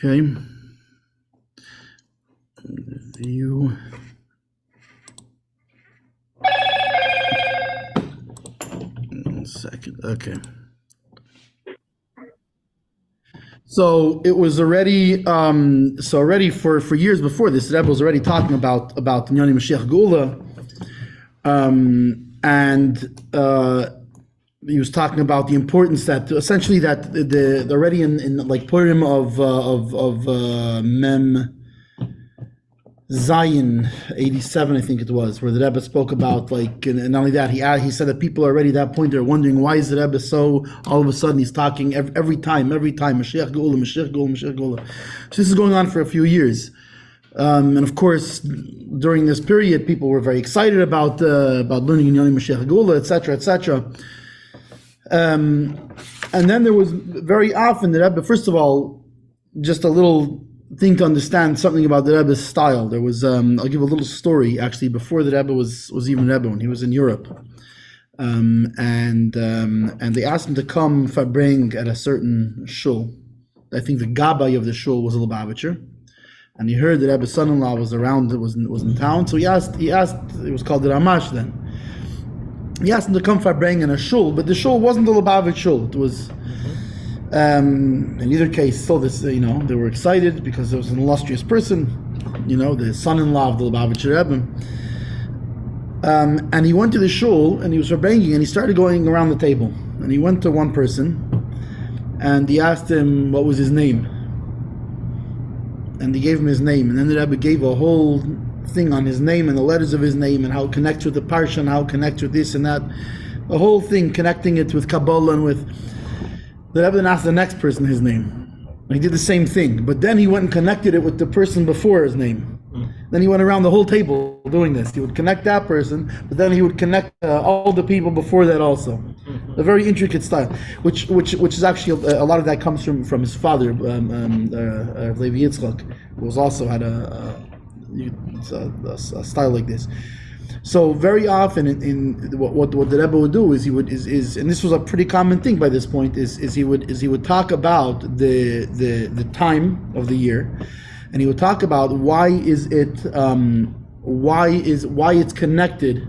Okay. View. One second. Okay. So it was already for years before this, Rebbe was already talking about Nyani Moshiach Geula, and he was talking about the importance that essentially that the already in like Purim of Mem Zion 87, I think it was, where the Rebbe spoke about like, and not only that, he said that people already at that point they're wondering why is the Rebbe so all of a sudden he's talking every time Mashiach Geula, Mashiach Geula, Mashiach Geula. So this is going on for a few years, and of course during this period people were very excited about learning Yoni Mashiach Geula, etc., etc. And then there was very often the Rebbe, first of all, just a little thing to understand something about the Rebbe's style. There was, I'll give a little story actually before the Rebbe was even Rebbe, when he was in Europe. And they asked him to come Farbrengen at a certain shul. I think the Gabbai of the shul was a Lubavitcher. And he heard that Rebbe's son-in-law was around, was in town. So he asked, it was called the Ramash then. He asked him to come Farbrengen in a shul, but the shul wasn't the Lubavitch shul. It was, in either case, still this, they were excited because it was an illustrious person, the son-in-law of the Lubavitcher Rebbe. And he went to the shul and he was Farbrengen and he started going around the table. And he went to one person and he asked him what was his name. And he gave him his name. And then the Rebbe gave a whole thing on his name and the letters of his name and how it connects with the parsha and how it connects with this and that. The whole thing, connecting it with Kabbalah and with... The Rebbe then asked the next person his name. And he did the same thing. But then he went and connected it with the person before his name. Then he went around the whole table doing this. He would connect that person, but then he would connect all the people before that also. A very intricate style, which is actually a lot of that comes from his father, Levi Yitzchak, who was also had a style like this. So very often in what the Rebbe would do is he would and this was a pretty common thing by this point is he would talk about the time of the year, and he would talk about why it's connected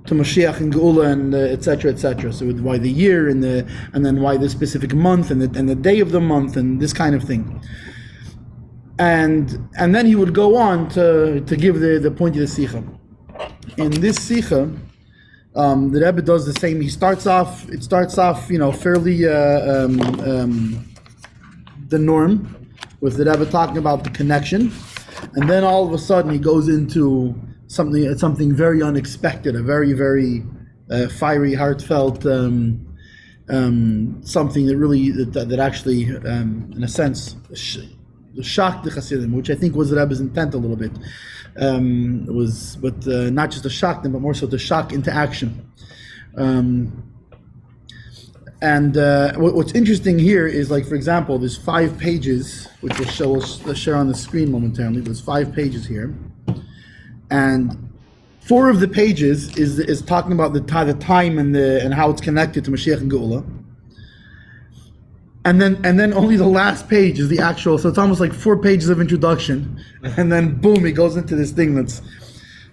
to Moshiach and Geula and etc. etc. So why the year and then why the specific month and the day of the month and this kind of thing. And then he would go on to give the point of the Sicha. In this Sicha, the Rebbe does the same. It starts off, fairly the norm, with the Rebbe talking about the connection, and then all of a sudden he goes into something very unexpected, a very, very fiery, heartfelt, something that really that actually, in a sense, shocked the Hasidim, which I think was the Rebbe's intent a little bit. Not just to shock them, but more so to shock into action. What's interesting here is, like, for example, there's 5 pages, which we'll share on the screen momentarily. There's 5 pages here, and 4 of the pages is talking about the time and how it's connected to Mashiach and Geula. And then only the last page is the actual. So it's almost like 4 pages of introduction, and then boom, he goes into this thing that's.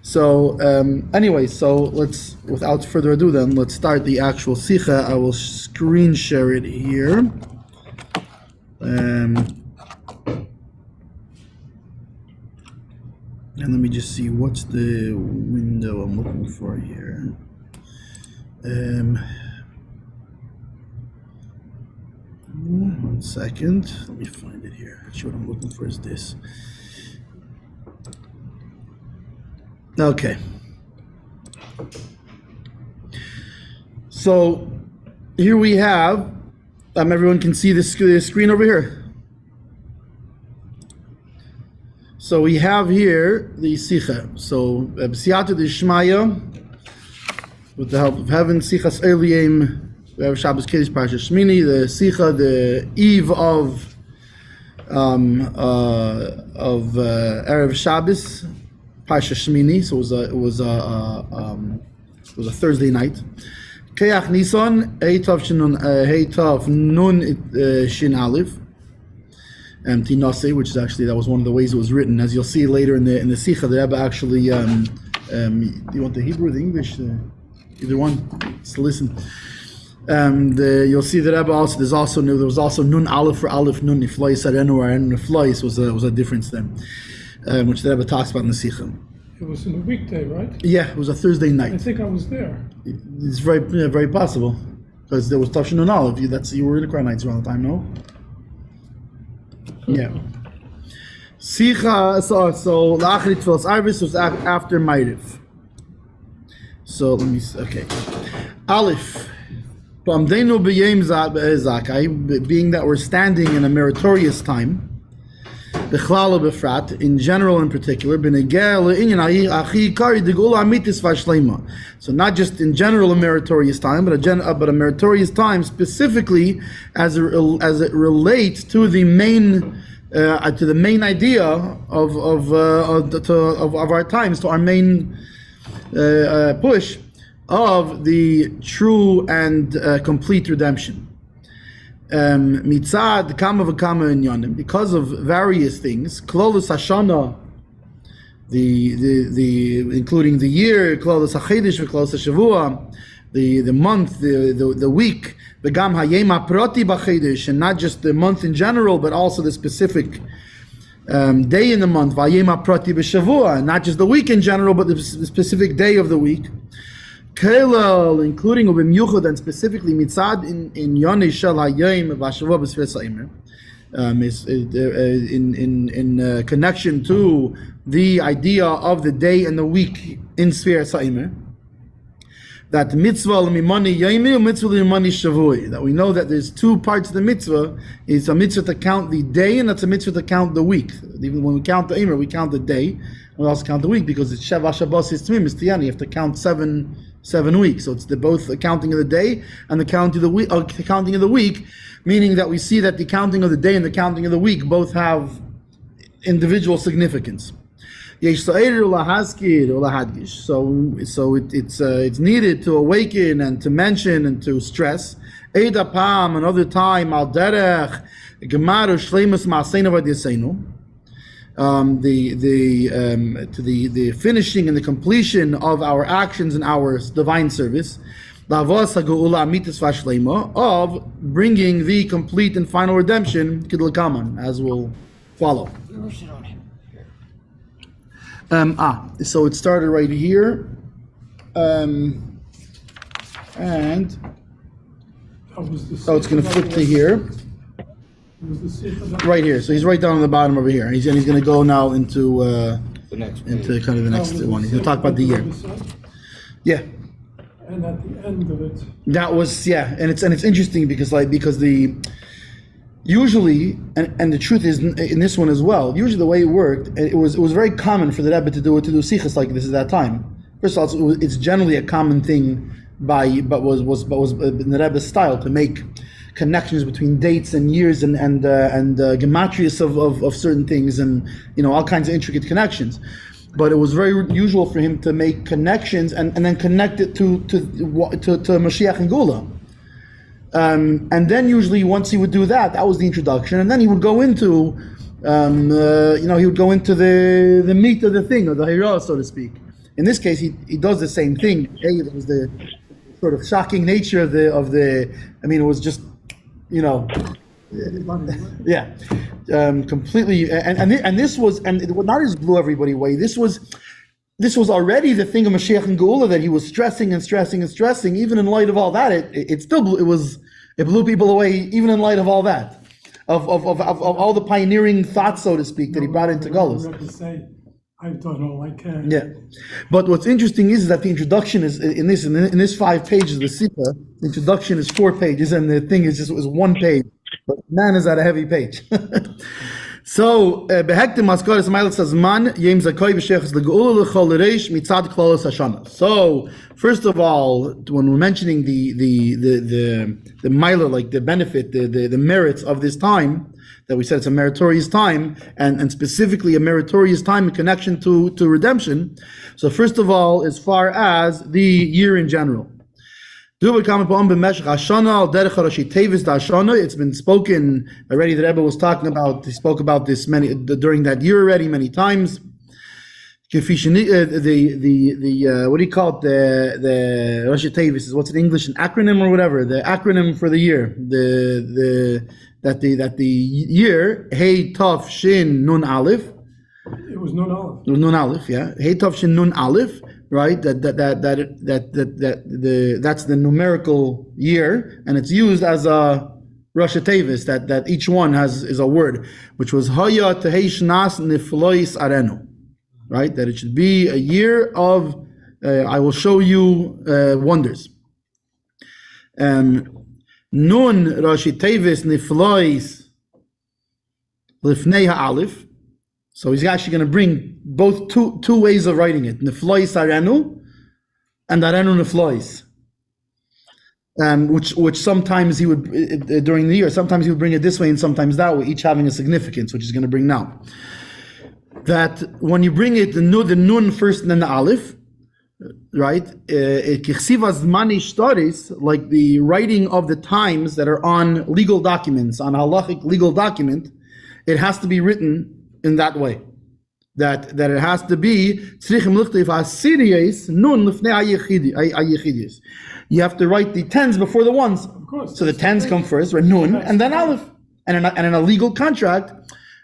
So anyway, so let's, without further ado, then let's start the actual Sicha. I will screen share it here. And let me just see what's the window I'm looking for here. One second, let me find it here. Actually, what I'm looking for is this. Okay. So here we have, everyone can see the screen over here. So we have here the Sicha. So B'siyata D'Shmaya, with the help of heaven, Sichas Eliyim. We have Shabbos Kiddush Parsha Shmini, the Sicha, the eve of Erev Shabbos Parsha Shmini. So it was a Thursday night. Keach Nissan, Heitov Nun Shin Aleph, Tinase, which is actually, that was one of the ways it was written. As you'll see later in the Sicha, the Rebbe actually, do you want the Hebrew or the English? Either one. Just listen. You'll see that Rebbe also, there was also Nun Aleph for Aleph, Nun Niflois Arenu or Arenu Niflois was a difference there, which the Rebbe talks about in the Sicha. It was in a weekday, right? Yeah, it was a Thursday night. I think I was there. It's very possible, because there was Tafshin Nun Aleph. You were in the Crown Nights around the time, no? Yeah. Sicha, so L'achrit Tfilas Arvis was after Ma'ariv. So let me see. Okay. Aleph. Being that we're standing in a meritorious time, in general in particular, so not just in general a meritorious time, but a meritorious time specifically as it relates to the main idea of our times, to our main push of the true and complete redemption. Mitzad kama v'kama inyanim, because of various things, klolus hashana, the including the year, klolus hachedesh v'klolus hashavua, the month, the week, v'gam hayema proti b'chedesh, and not just the month in general, but also the specific day in the month, v'ayema proti b'shavua, not just the week in general, but the specific day of the week. Kelal, including Ubimyuchad, and specifically Mitzad in Yonei Shel Hayom V'Shavua B'Sfeis Ha'Emer, in connection to the idea of the day and the week in Sfeis Ha'Emer, that mitzvah l'mimani yaimi and mitzvah l'mimani shavui. That we know that there's two parts of the mitzvah. It's a mitzvah to count the day, and that's a mitzvah to count the week. Even when we count the Emer, we count the day. We also count the week because it's Sheva Shabbos is Tmim, it's Tiyani. You have to count seven weeks. So it's both the counting of the day and the counting of the week, meaning that we see that the counting of the day and the counting of the week both have individual significance. So it's needed to awaken and to mention and to stress. Another time, al derech gemaru shleimus ma'aseinu v'yasenu. The finishing and the completion of our actions and our divine service, of bringing the complete and final redemption, as will follow. So it started right here, and it's going to flip to here. Right here, so he's right down on the bottom over here, and he's going to go now into the next kind of the next one. He's going to talk about the year. Yeah. And at the end of it, that was and it's interesting because the usually and the truth is in this one as well. Usually the way it worked, it was very common for the Rebbe to do sichas like this at that time. First of all, it's generally a common thing but was in the Rebbe's style to make connections between dates and years and gematrias of certain things and all kinds of intricate connections. But it was very usual for him to make connections and then connect it to Moshiach and Gula. And then usually once he would do that was the introduction, and then he would go into the meat of the thing, or the hira, so to speak. In this case, he does the same thing. It was the sort of shocking nature of the. I mean, it was just. Completely, and this was, and it not just blew everybody away. This was already the thing of Mashiach and Geula that he was stressing and stressing and stressing. Even in light of all that, it blew people away. Even in light of all that, of all the pioneering thoughts, so to speak, that he brought into Gullus. I've done all I can. Yeah, but what's interesting is that the introduction is in this 5 pages of the Sicha. The introduction is 4 pages, and the thing is 1 page. But man is at a heavy page. So, behektim maskaris mailat sazman yem zakoy b'shechus legeula lechol reish mitzad klolos hashana. So, first of all, when we're mentioning the mailah, like the benefit, the merits of this time, that we said it's a meritorious time, and specifically a meritorious time in connection to redemption. So first of all, as far as the year in general, It's been spoken already. The Rebbe was talking about. He spoke about this during that year already many times. What do you call it? The Rosh Tevis is what's in English, an acronym or whatever. The acronym for the year. That the year Hey Tov Shin Nun Aleph. It was Nun Aleph. Nun Aleph, yeah. Hey Tov Shin Nun Aleph. Right, that's the numerical year, and it's used as a Rosh Tevis. That each one is a word, which was Haya Tehei Shnas Niflois Arenu. Right, that it should be a year of I will show you wonders. Nun Rosh Tevis Niflois Lifnei Ha'alif. So he's actually going to bring both two ways of writing it: Niflois Arenu and Arenu Niflois. Which sometimes he would during the year. Sometimes he would bring it this way and sometimes that way, each having a significance, which he's going to bring now. That when you bring it the nun first and then the aleph, right? Like the writing of the times that are on legal documents, on halachic legal document, it has to be written in that way. That it has to be you have to write the tens before the ones. Of course. So the tens come first, right? Nun, and then aleph. And in a legal contract,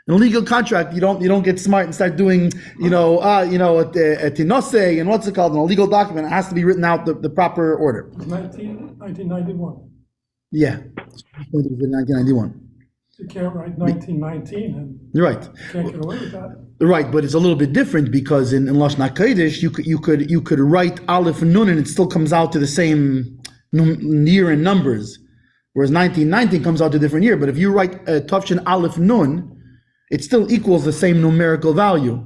you don't get smart and start doing, a tinose and what's it called? In a legal document, it has to be written out the proper order. 1991. Yeah. 1991. You can't write 1919 and You're right. you can't get away with that. Right, but it's a little bit different because in Lashon HaKodesh you could write Aleph and Nun and it still comes out to the same year in numbers, whereas 1919 comes out to a different year. But if you write Tavshin Aleph Nun, it still equals the same numerical value.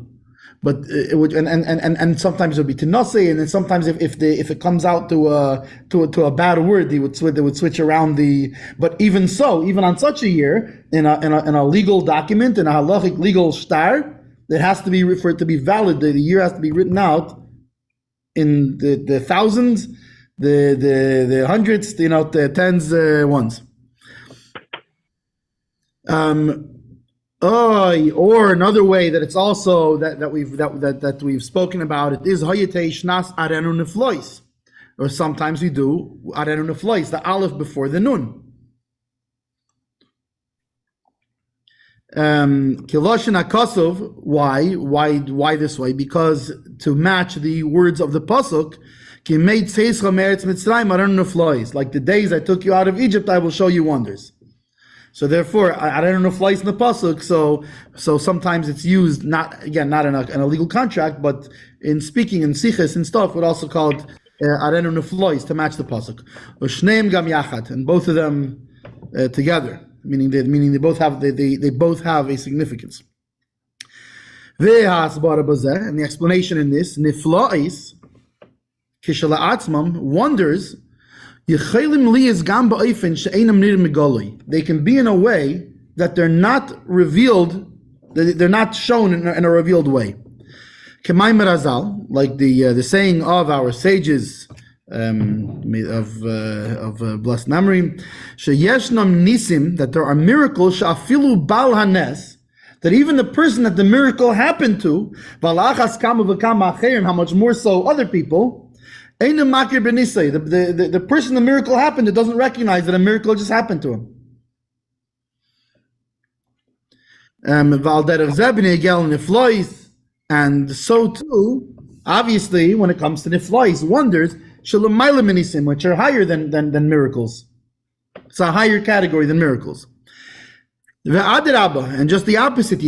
But it would, and sometimes it would be Tinase, and then sometimes if it comes out to a bad word, they would switch around the. But even so, even on such a year, in a legal document, in a halachic legal shtar, it has to be for it to be valid. The year has to be written out in the thousands, the hundreds, the tens, ones. Or another way that it's also that we've spoken about it is Hayatei Shnas Arenu Neflois, or sometimes we do Arenu Neflois, the Aleph before the Nun. Kiloshin Akosov. Why this way? Because to match the words of the pasuk, Ki made Seischa Meretz Mitzrayim Arenu Neflois. Like the days I took you out of Egypt, I will show you wonders. So therefore, I don't know flies in the pasuk. So sometimes it's used not in a legal contract, but in speaking in Sichas and stuff, would also called arenu neflois to match the pasuk. Shneim gam yachad, and both of them together, meaning they both have a significance. And the explanation in this niflois kishala wonders. They can be in a way that they're not revealed, they're not shown in a revealed way. Like the saying of our sages of blessed memory, that there are miracles that even the person that the miracle happened to, how much more so other people. The person the miracle happened to doesn't recognize that a miracle just happened to him. And so too, obviously, when it comes to niflois, wonders, which are higher than miracles. It's a higher category than miracles. And just the opposite,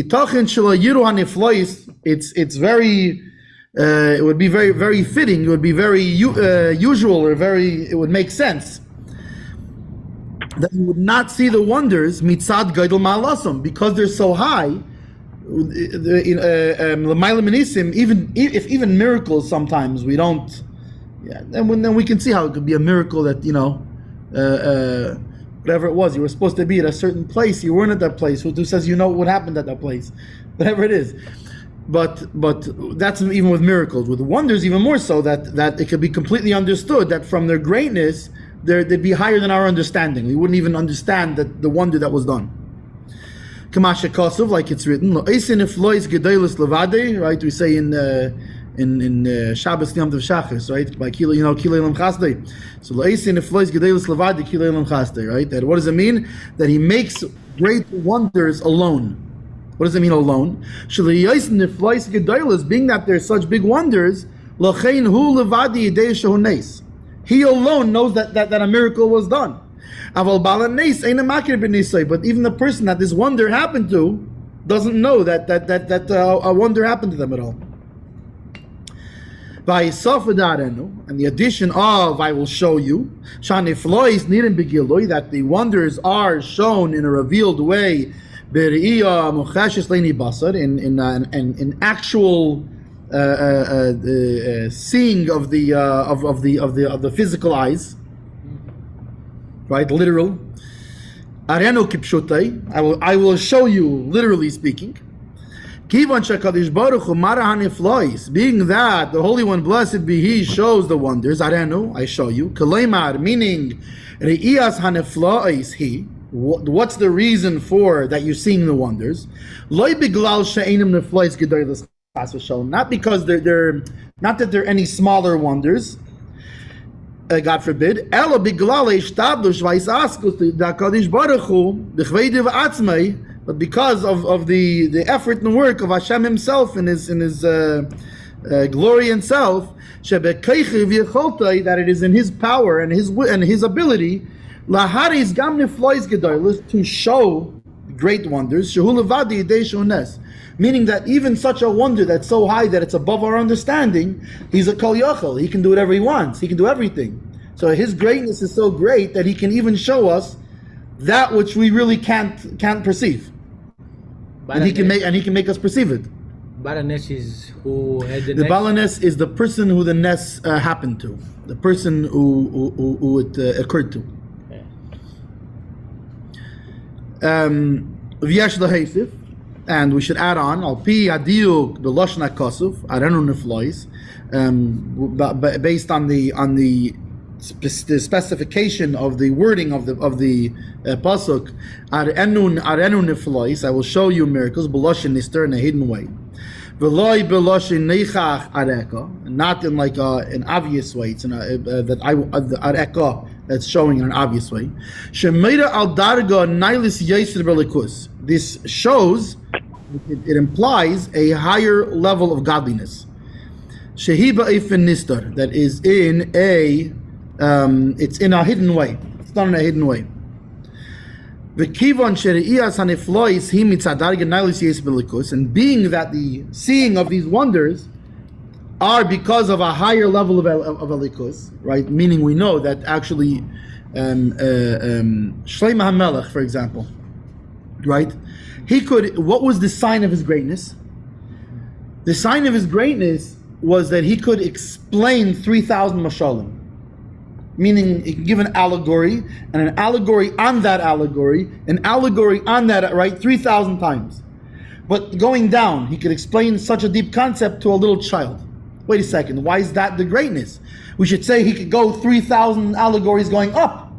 it's very. It would be very, very fitting. It would be very usual, or it would make sense that you would not see the wonders mitzad gadol ma'alasam because they're so high. Even miracles sometimes we don't. Yeah, then we can see how it could be a miracle that whatever it was, you were supposed to be at a certain place, you weren't at that place. Who says what happened at that place? Whatever it is. But that's even with miracles. With wonders, even more so, that it could be completely understood that from their greatness, they'd be higher than our understanding. We wouldn't even understand that the wonder that was done. Kamasha Kosov, like it's written, right? We say in Shabbos Yom Tov Shachris, right? By Kilo, Kilo Elam Chasdei. So Lo'esin Iflois Gedelis Levadei Kilo Elam Chasdei, right? That what does it mean? That he makes great wonders alone. What does it mean alone? Shalo'esin Iflois Gedelis, being that there's such big wonders, Lochein Hu Levadei Yidei Shehu Nes. He alone knows that a miracle was done. But even the person that this wonder happened to doesn't know that a wonder happened to them at all. And the addition of I will show you that the wonders are shown in a revealed way in actual seeing of the physical eyes, right? Literal. Arenu kipshutai. I will show you, literally speaking. Kivan shakadish baruch hu marahan iflois. Being that the Holy One, blessed be He, shows the wonders. Arenu, I show you. Kaleimar, meaning reiyas haneflois He. What's the reason for that you're seeing the wonders? Loi biglal she'enim neflois gedolos. Not because they're not that there are any smaller wonders, God forbid. But because of the effort and work of Hashem Himself in His glory and self, that it is in His power and His ability to show great wonders. Meaning that even such a wonder that's so high that it's above our understanding, He's a Kol Yochel. He can do whatever He wants. He can do everything. So His greatness is so great that He can even show us that which we really can't perceive. And He can make us perceive it. Balanes is who had the Balanes is the person who the Nes happened to, the person who it occurred to. V'yesh l'heisif. And we should add on al pi adiuk b'loshon hakosuf arenu neflois, based on the specification of the wording of the pasuk arenu neflois. I will show you miracles b'loshon nister in a hidden way, v'loi b'loshon neichach areka, not in like an obvious way. It's in areka that's showing in an obvious way. Shemeira al darga nailis yesir b'likus. This shows, it implies a higher level of godliness. Shehiba eifin nistar, that is in it's in a hidden way. It's done in a hidden way. V'kivon shereiyas haniflois hi mitzadarga nailis yes belikus, and being that the seeing of these wonders are because of a higher level of elikus, right? Meaning we know that actually Shlomo HaMelech, for example, right? What was the sign of his greatness? The sign of his greatness was that he could explain 3,000 mashalim. Meaning he could give an allegory, and an allegory on that allegory, an allegory on that, right? 3,000 times. But going down, he could explain such a deep concept to a little child. Wait a second, why is that the greatness? We should say he could go 3,000 allegories going up.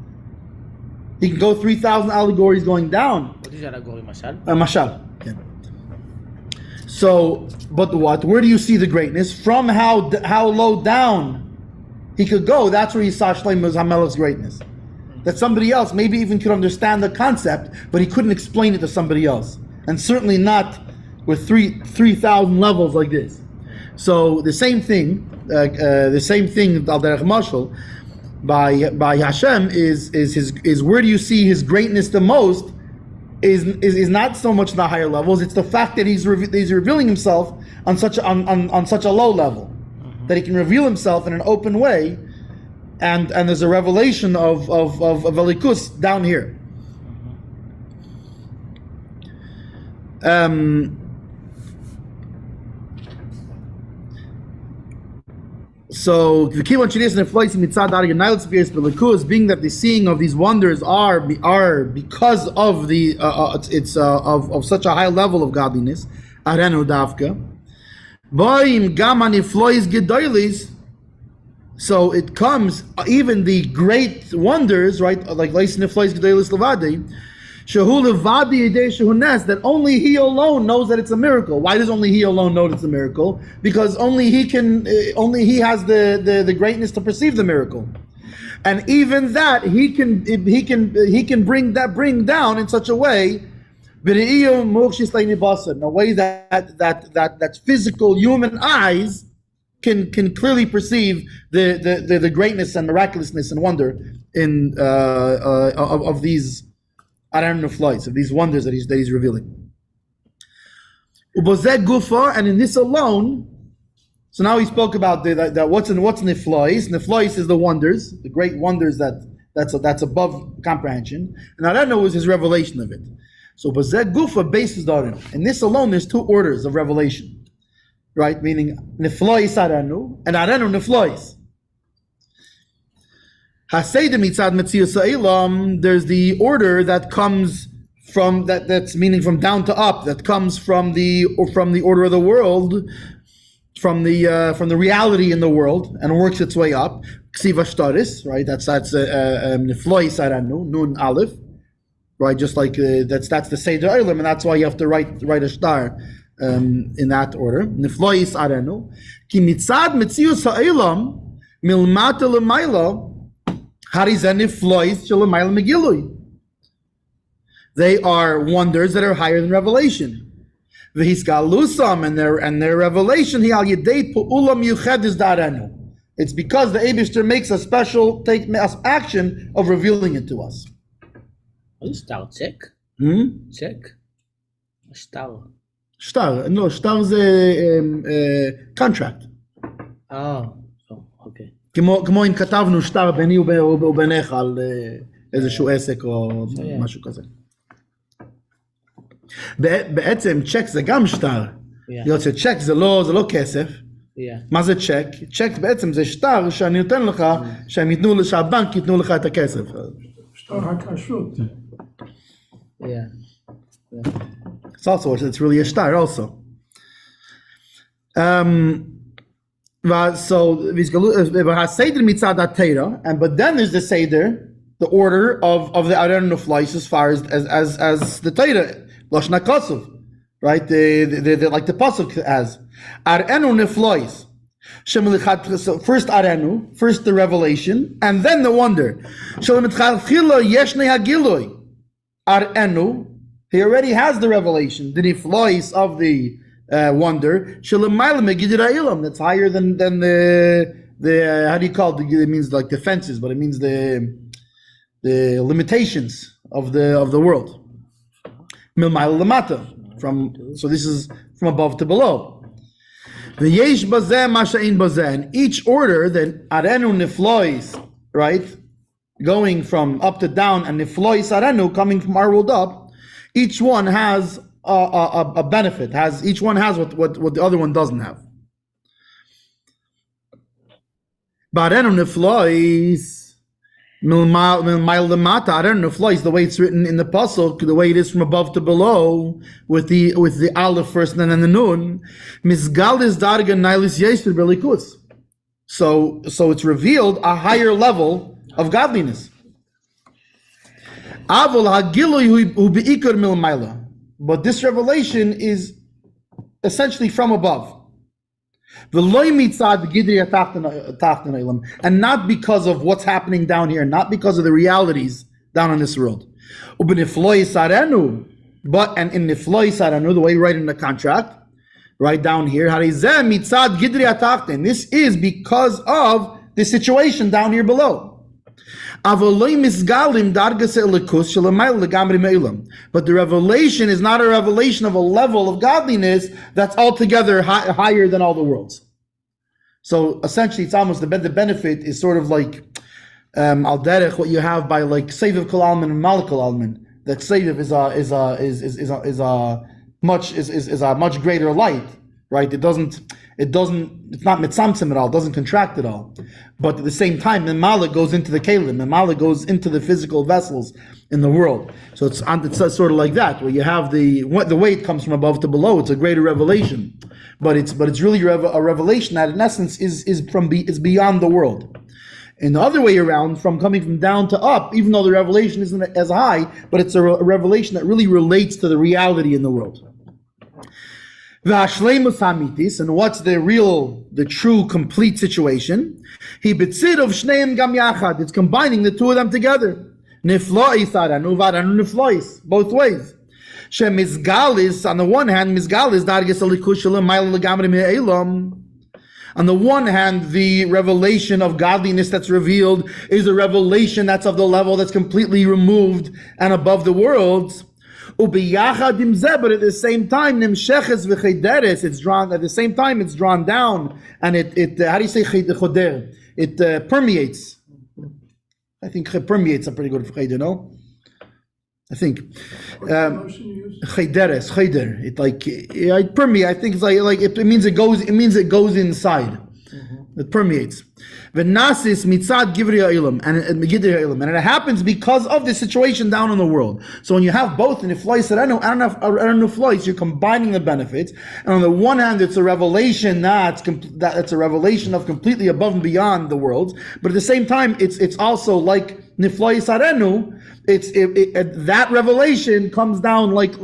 He can go 3,000 allegories going down. What is allegory, mashal? Mashal. Yeah. So, but what? Where do you see the greatness? From how low down he could go. That's where he saw Shlomo HaMelech's greatness. That somebody else maybe even could understand the concept, but he couldn't explain it to somebody else, and certainly not with 3,000 levels like this. So the same thing, Al Derech Mashal, by Hashem is where do you see His greatness the most? Is not so much the higher levels. It's the fact that He's revealing Himself on such a low level, that He can reveal Himself in an open way, and there's a revelation of Elikus down here. So being that the seeing of these wonders are because of it's of such a high level of godliness. So it comes, even the great wonders, right? Like Leis Neflois Gedolos Levadi, Shehu Levadi Yedei Shehu Nes, that only he alone knows that it's a miracle. Why does only he alone know it's a miracle? Because only he has the greatness to perceive the miracle. And even that he can bring down in such a way, in a way that physical human eyes can clearly perceive the greatness and miraculousness and wonder in of these flights, of these wonders that he's revealing. And in this alone, so now he spoke about that what's niflois. Niflois is the wonders, the great wonders that's above comprehension. And Arenu is his revelation of it. So Bazeh Gufa bases the Arenu. In this alone, there's two orders of revelation, right? Meaning niflois Arenu and Arenu niflois. Haseidim mitzad metzius ha'olam. There's the order that comes from that's meaning from down to up. That comes from the order of the world. From the reality in the world and works its way up. Ksiva shtaris, right? That's nifloi saranu nun aleph, right? Just like that's the seder olam, and that's why you have to write a star in that order. Nifloi saranu ki mitzad metzius ha'olam milmata l'mayla harizeh niflois shelamayla megilui. They are wonders that are higher than revelation. V'hisgalusam and their revelation. It's because the Eibishter makes a special action of revealing it to us. What is star? Check? Check? Star. Shtar. No, shtar is a contract. Oh, so, okay. כמו אם כתבנו שטר ביני וביניך על איזשהו עסק או משהו כזה. בעצם צ'ק זה גם שטר. בגלל שצ'ק זה לא כסף. מה זה צ'ק? צ'ק בעצם זה שטר שאני נותן לך, שהבנק ייתנו לך את הכסף. שטר הכשרות. It's really a shtar also. So Seder mitzad Torah, but then there's the Seder, the order of the Aron Nuflies as far as the Torah. Lashna Kosov, right? The like the pasuk has Arenu neflois. So first Arenu, first the revelation, and then the wonder. Arenu, he already has the revelation, the neflois of the wonder. That's higher than the how do you call it? It means like the fences, but it means the limitations of the world. Milmail lamata, so this is from above to below. The yesh bazeh masha'in bazeh, and each order that arenu niflois, right, going from up to down, and niflois arenu coming from our world up, each one has a benefit. Each one has what the other one doesn't have. Arenu niflois. Milmail lamata, Arenu niflois, the way it's written in the pasuk, the way it is from above to below, with the aleph first and then the nun. Misgal is darga nailis yesir belikus. So it's revealed a higher level of godliness. Avol hagilu hu beikar milmaila, but this revelation is essentially from above. And not because of what's happening down here, not because of the realities down in this world. But and in Nifloi Saranu, the way you write in the contract, right down here, this is because of the situation down here below. But the revelation is not a revelation of a level of godliness that's altogether higher than all the worlds. So essentially, it's almost the benefit is sort of like al derech what you have by like Seviv Kol Alman and Markel Alman. That Seviv is a much greater light, right? It's not mitzamtzim at all, it doesn't contract at all. But at the same time, Mimala goes into the kelim, Mimala goes into the physical vessels in the world. So it's sort of like that, where you have the way it comes from above to below, it's a greater revelation. but it's really a revelation that in essence is beyond the world. And the other way around, from coming from down to up, even though the revelation isn't as high, but it's a revelation that really relates to the reality in the world. V'hashleimus hamitis, and what's the true, complete situation? He betzid of shneim gam yachad. It's combining the two of them together. Niflois aranu v'aranu niflois, both ways. Shemizgalis, on the one hand, mizgalis darges alikushel ma'il legamri me'elam. On the one hand, the revelation of godliness that's revealed is a revelation that's of the level that's completely removed and above the worlds. But at the same time, it's drawn. At the same time, it's drawn down, and it how do you say choder? It permeates. I think permeates are pretty good for cheder, no? I think cheder. It permeates. I think it's like it means it goes. It means it goes inside. It permeates. V'nasis mitzad givri ha'ilam and it happens because of the situation down in the world. So when you have both in niflois and niflois, you're combining the benefits. And on the one hand, it's a revelation it's a revelation of completely above and beyond the worlds. But at the same time, it's also like niflois arenu. That revelation comes down like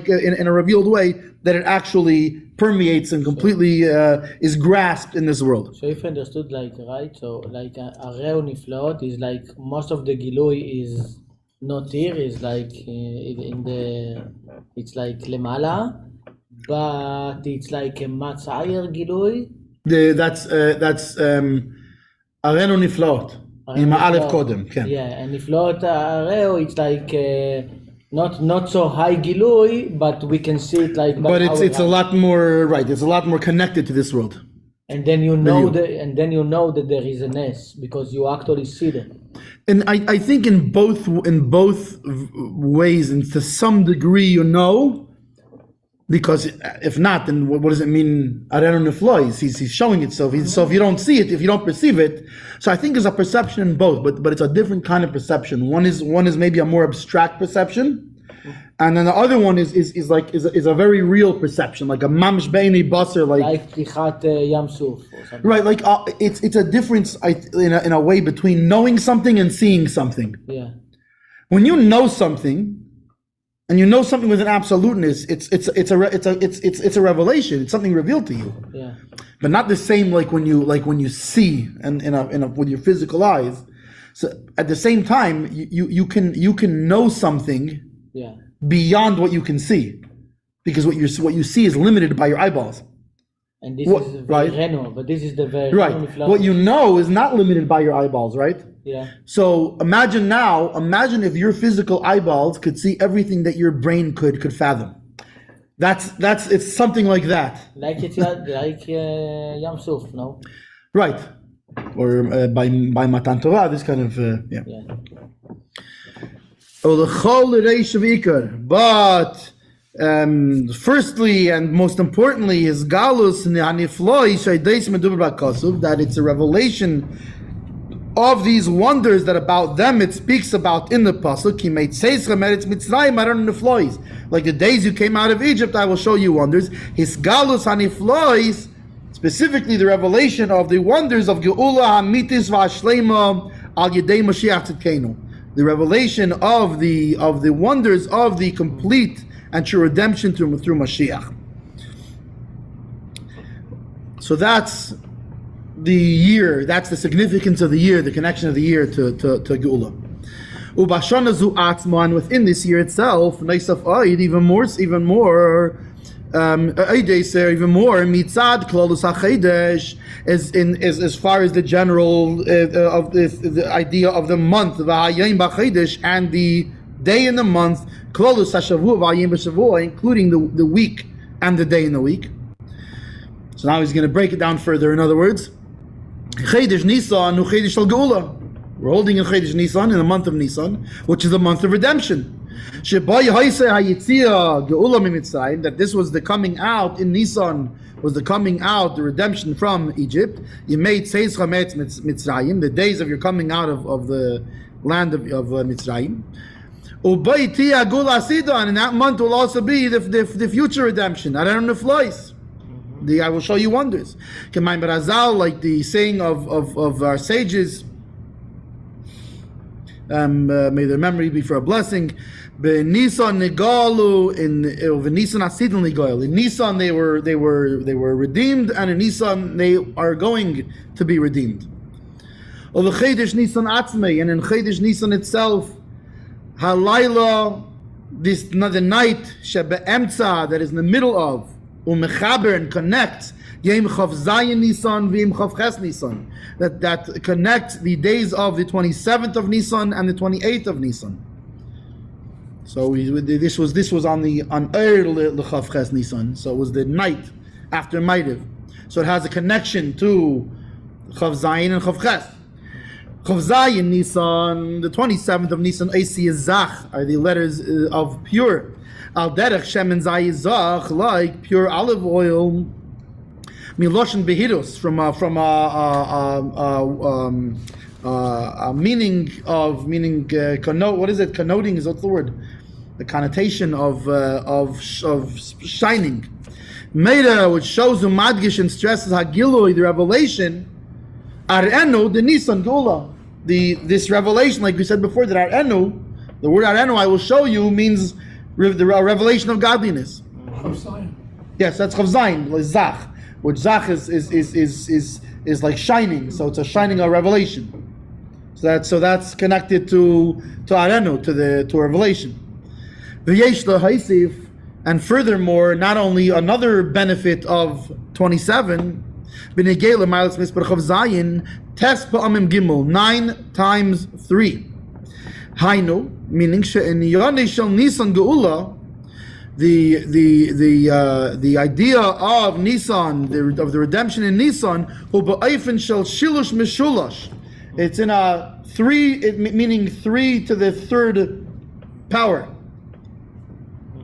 in a revealed way that it actually permeates and completely is grasped in this world. So if I understood right, so Areu Niflaot is like most of the Gilui is not here, is like it's like Lemala, but it's like a much higher Gilui. That's Arenu Niflaot. In Ma'alef Kodem, yeah, and Niflaot Areu, it's like not so high Gilui, but we can see it like. But it's a lot more right. It's a lot more connected to this world. And then you know that there is a ness because you actually see them. And I think in both ways, and to some degree, you know, because if not, then what does it mean? Arenu Niflois. He's showing it. So if you don't see it, if you don't perceive it, so I think there's a perception in both, but it's a different kind of perception. One is maybe a more abstract perception, and then the other one is a very real perception, like a mamish beini basar, like Tichat Yam Suf or something. Right, like it's a difference in a way between knowing something and seeing something. Yeah. When you know something, and you know something with an absoluteness, it's a revelation. It's something revealed to you. Yeah. But not the same like when you see and with your physical eyes. So at the same time, you can know something. Yeah. Beyond what you can see, because what you see is limited by your eyeballs. And this is very Reno, but this is the very right. What you know is not limited by your eyeballs, right? Yeah. So imagine if your physical eyeballs could see everything that your brain could fathom. It's something like that. Like Yam Suf, no? Right. Or by Matan Torah, this kind of yeah. But firstly and most importantly is galus that it's a revelation of these wonders that about them it speaks about in the pasuk. Like the days you came out of Egypt, I will show you wonders. His galus haniflois, specifically the revelation of the wonders of geula hamitis v'ashleima al yedei Moshiach tzidkenu. The revelation of the wonders of the complete and true redemption through Moshiach. So that's the year. That's the significance of the year, the connection of the year to Geula. Ubashana zu atzma, and within this year itself, Neisaf Aid, even more, even more mitzad klolus hachedesh, as far as the general of the idea of the month, v'hayim b'chedesh, and the day in the month, klolus hashavua v'hayim b'shavua, including the week and the day in the week. So now he's going to break it down further. In other words, chedesh Nissan, chedesh shel geula. We're holding in chedesh Nissan, in the month of Nissan, which is the month of redemption. That this was the coming out in Nissan, was the coming out, the redemption from Egypt. You made Mitzrayim, the days of your coming out of the land of Mitzrayim. And in that month will also be the future redemption. I don't know I will show you wonders. K'mayim Barazal, like the saying of our sages, may their memory be for a blessing. Nissan Nigalu in Nissan Asidin Nigal. In Nissan they were redeemed, and in Nissan they are going to be redeemed. Over Chedesh Nissan Atzmei, and in Chedesh Nissan itself, Halayla, this the night Shebe'emtza, that is in the middle of Umechaber, and connects Yom Chav Zayin Nissan v'Yom Chav Ches Nissan, that connects the days of the 27th of Nissan and the 28th of Nissan. So this was on L'Chav Ches Nissan. So it was the night after Ma'ariv. So it has a connection to Chav Zayin and Chav Ches. Chav Zayin Nissan, the 27th of Nissan, Eisi Zach, are the letters of pure. Al Derech Shemen Zayin Zach, like pure olive oil. Miloshen Behirus, from a meaning what is it? Connoting is what's the word? The connotation of shining. Meira, which shows umadgish and stresses hagiloi, the revelation. Arenu, the Nissan Gula, this revelation, like we said before, that Arenu, the word Arenu, I will show you, means the revelation of godliness. Yes, that's Chav Zayin, like Zach, which Zach is like shining. So it's a shining of revelation. So that's connected to Arenu, to revelation. And furthermore, not only another benefit of 27, 9 times 3. Hainu, meaning Nissan Geula, the idea of Nissan, of the redemption in Nissan, it's in a 3, meaning 3 to the 3rd power.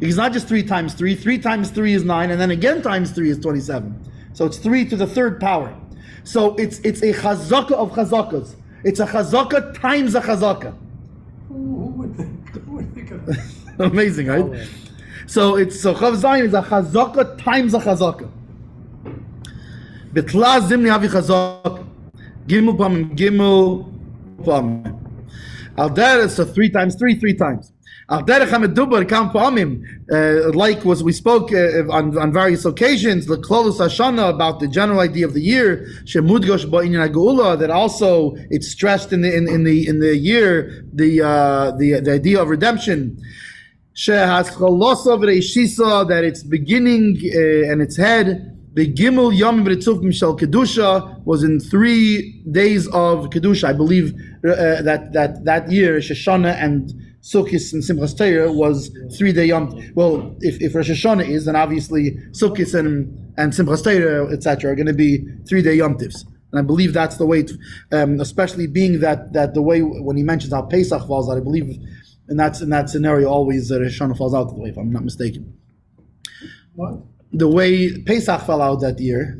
It's not just 3 times 3. 3 times 3 is 9, and then again times 3 is 27. So it's 3 to the 3rd power. So it's a chazaka of chazakas. It's a chazaka times a chazaka. Who would think of that? Amazing, right? So Chav Zayin is a chazaka times a chazaka. Betla zimni avi chazaka. Gimel pamim. Al derech, so 3 times 3, 3 times. Al derech hamedubar kam pamim. Like was we spoke on various occasions, the Klolus Hashana, about the general idea of the year. Shemudgosh ba'inyan ha'geula, that also it's stressed in the year the idea of redemption. Shehas chalosa v'reishisa, that its beginning and its head. The Gimel Yom B'Ritzuf Mishal Kedusha was in 3 days of Kedusha. I believe that year Rosh Hashanah and Sukkot and Simchas Torah was 3-day Yom. Well, if Rosh Hashanah is, then obviously Sukkot and Simchas Torah, etc., are going to be 3-day Yom Tivs. And I believe that's the way, especially being that the way when he mentions how Pesach falls out, I believe in that scenario always Rosh Hashanah falls out the way, if I'm not mistaken. What? The way Pesach fell out that year,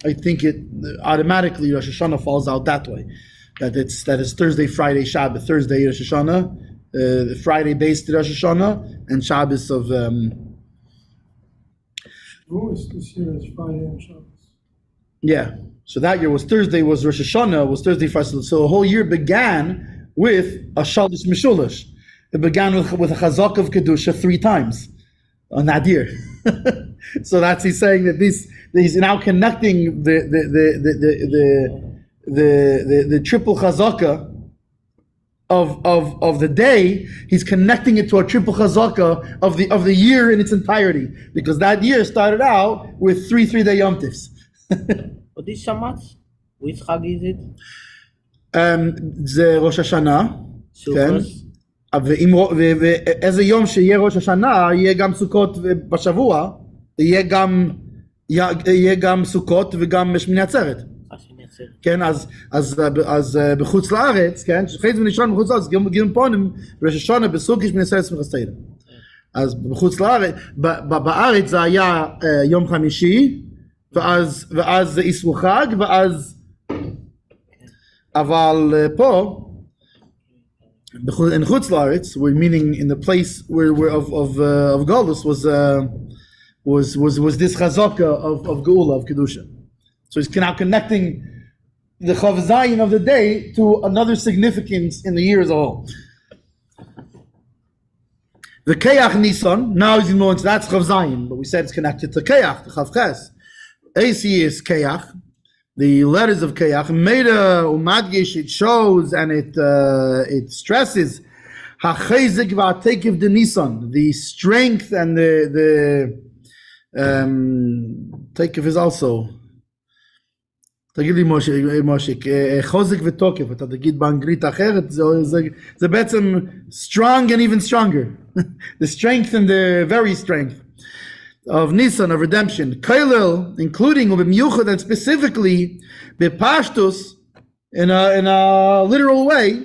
I think it automatically Rosh Hashanah falls out that way. That is Thursday, Friday, Shabbat. Thursday Rosh Hashanah, Friday based Rosh Hashanah, and Shabbos of. This year is Friday and Shabbos. Yeah, so that year was Thursday, was Rosh Hashanah, was Thursday, Friday. So the whole year began with a Shabbos Mishulish. It began with a Chazak of Kedusha 3 times on that year. So that's he's saying that he's now connecting the triple chazaka of the day. He's connecting it to a triple chazaka of the year in its entirety, because that year started out with 3-day Yom Tivs. But this Shamatz, which Chag is it? זה ראש השנה, כן? ואיזה יום שיהיה ראש השנה, יהיה גם סוכות בשבוע, יהיה גם סוכות וגם שמיני עצרת. כן, אז בחוץ לארץ, כן, שחייץ ונשען בחוץ לארץ, גם פונים, ראש השנה בסוכות שמיני עצרת שמחת תורה. אז בחוץ לארץ, בארץ זה היה יום חמישי, ואז זה איסרו חג, ואז, אבל פה, in Chutz La'aretz, we're meaning in the place where of Golus was this chazaka of Geula, of Kedusha. So he's now connecting the Chav Zayin of the day to another significance in the year as a whole. The Keyach Nissan, now he's going into that's Chav Zayin, but we said it's connected to Keyach, the Chav Ches. AC is Keyach, the letters of Keyach. Meida Umadgish, it shows and it stresses HaChezik v'Atekiv de Nissan, the strength and the Tekiv is also. תגיד לי מושיק, חוזק ותוקף, אתה תגיד באנגלית אחרת, זה בעצם strong and even stronger. The strength and the very strength of Nissan, of redemption. Kailel, including, ובמיוחד and specifically, בפשטוס, in a literal way,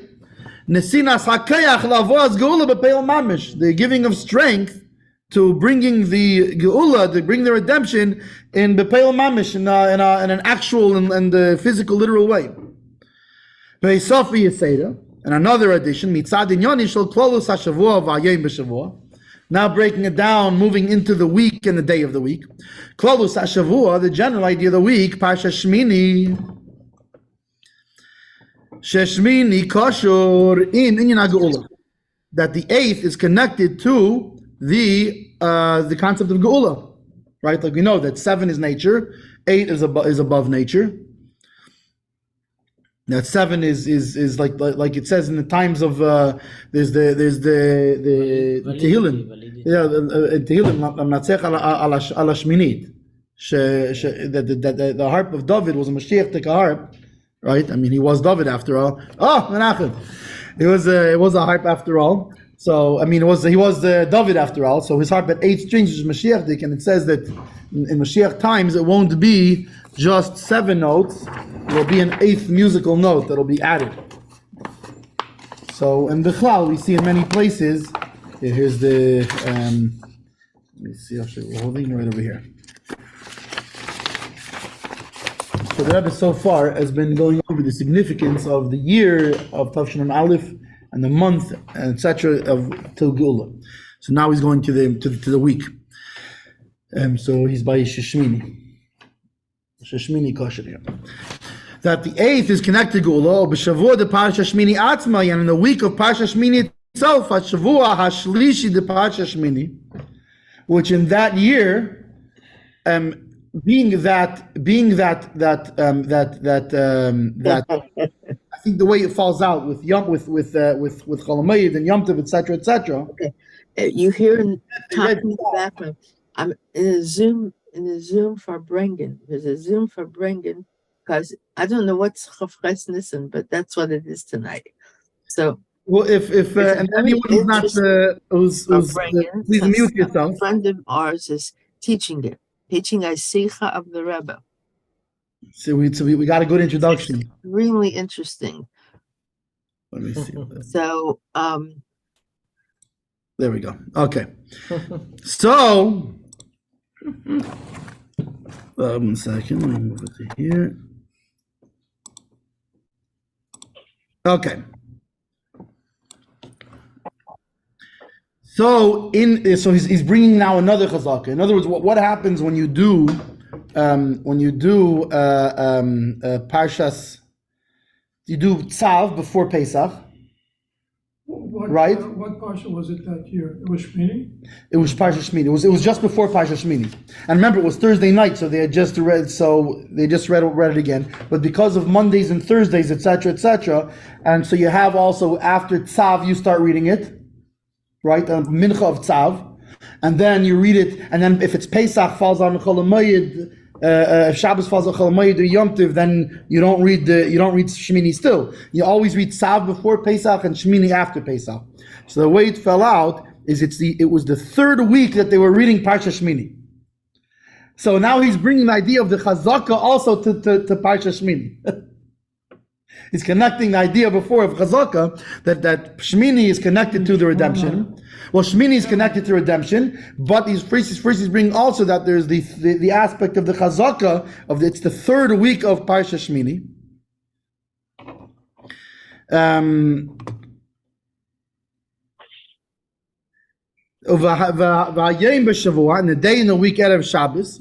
נסיnas hakayach lavoaz geula bepeil mamish, the giving of strength to bringing the geula, to bring the redemption in bepeil mamish, in an actual and physical, literal way. Ve'sofi yiseda, and another addition, mitzad inyoni shel klolus hashavua v'ayim b'shavua. Now breaking it down, moving into the week and the day of the week. Klolus hashavua, the general idea of the week, Parsha Shmini. Sheshmini kashur in inyan geula, that the eighth is connected to the concept of geula, right? Like we know that 7 is nature, 8 is above nature. That 7 is like it says in the times of there's the Tehillim, in Tehillim Natzech ala Shminit, that the harp of David was a Moshiach harp. Right? I mean, he was David after all. Oh, Menachem. It was a harp after all. So, I mean, he was David after all. So his harp at 8 strings is Mashiach, and it says that in Mashiach times it won't be just 7 notes. It will be an 8th musical note that will be added. So, in Bechlal, we see in many places. Here's the. Let me see. We're holding right over here. So the Rebbe so far has been going over the significance of the year of Tavshin Aleph and the month, etc. of Til Geula. So now he's going to the week. So he's by Sheshmini Kosher here. That the 8th is connected to Geula, b'shavua de Parsha Shmini Atzma, and in the week of Parsha Shmini itself, Hashavua Hashlishi de Parsha Shmini, which in that year, being that I think the way it falls out with Cholamayid and Yom Tov, etc. Okay, you hear in talking in the background. I'm in a Zoom Farbrengen. There's a Zoom Farbrengen because I don't know what's Chavches Nissan, but that's what it is tonight. So. Well, if and anyone who's not who's please mute yourself. A friend of ours is teaching a Sicha of the Rebbe. So we got a good introduction. It's extremely interesting. Let me see. So there we go. Okay. So 1 second. Let me move it to here. Okay. So he's bringing now another chazaka. In other words, what happens when you do parshas, you do tzav before Pesach, right? What parsha was it that year? It was Shmini? It was Parsha Shmini. It was just before Parsha Shmini. And remember, it was Thursday night, so they had just read. So they just read it again. But because of Mondays and Thursdays, etc., and so you have also after tzav, you start reading it. Right, mincha of tzav, and then you read it, and then if it's Pesach falls on Chol Hamoed, if Shabbos falls on Chol Hamoed or Yom Tov, then you don't read Shmini still. You always read tzav before Pesach and Shmini after Pesach. So the way it fell out is it was the 3rd week that they were reading Parsha Shmini. So now he's bringing the idea of the chazaka also to Parsha Shmini. He's connecting the idea before of Chazaka that Shmini is connected to the redemption. Well, Shmini is connected to redemption, but he's bringing also that there's the aspect of the Chazaka it's the 3rd week of Parsha Shmini. And the day in the week Erev Shabbos,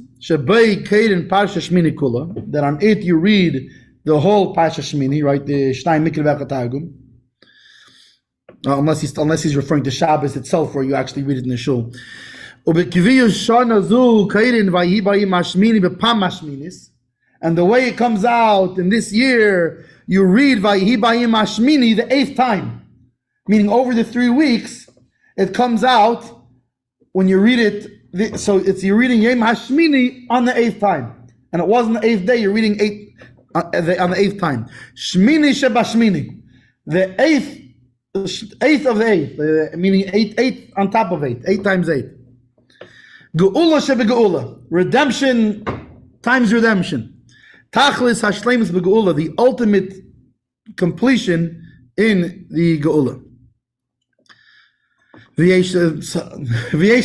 that on it you read the whole Parsha Shmini, right? The Shnai Mikra V'Chatargum. Unless he's referring to Shabbos itself, where you actually read it in the shul. And the way it comes out in this year, you read Vayihi Bayim Hashmini the 8th time, meaning over the 3 weeks, it comes out when you read it. So you're reading Yom Hashmini on the 8th time, and it wasn't the 8th day. You're reading on the 8th time. Shmini Sheba Shmini, the 8th of the 8th, meaning 8 on top of 8, 8 times 8. Geula Sheba Geula, redemption times redemption. Tachlis Hashlemus Begeula, the ultimate completion in the Geula. V'yesh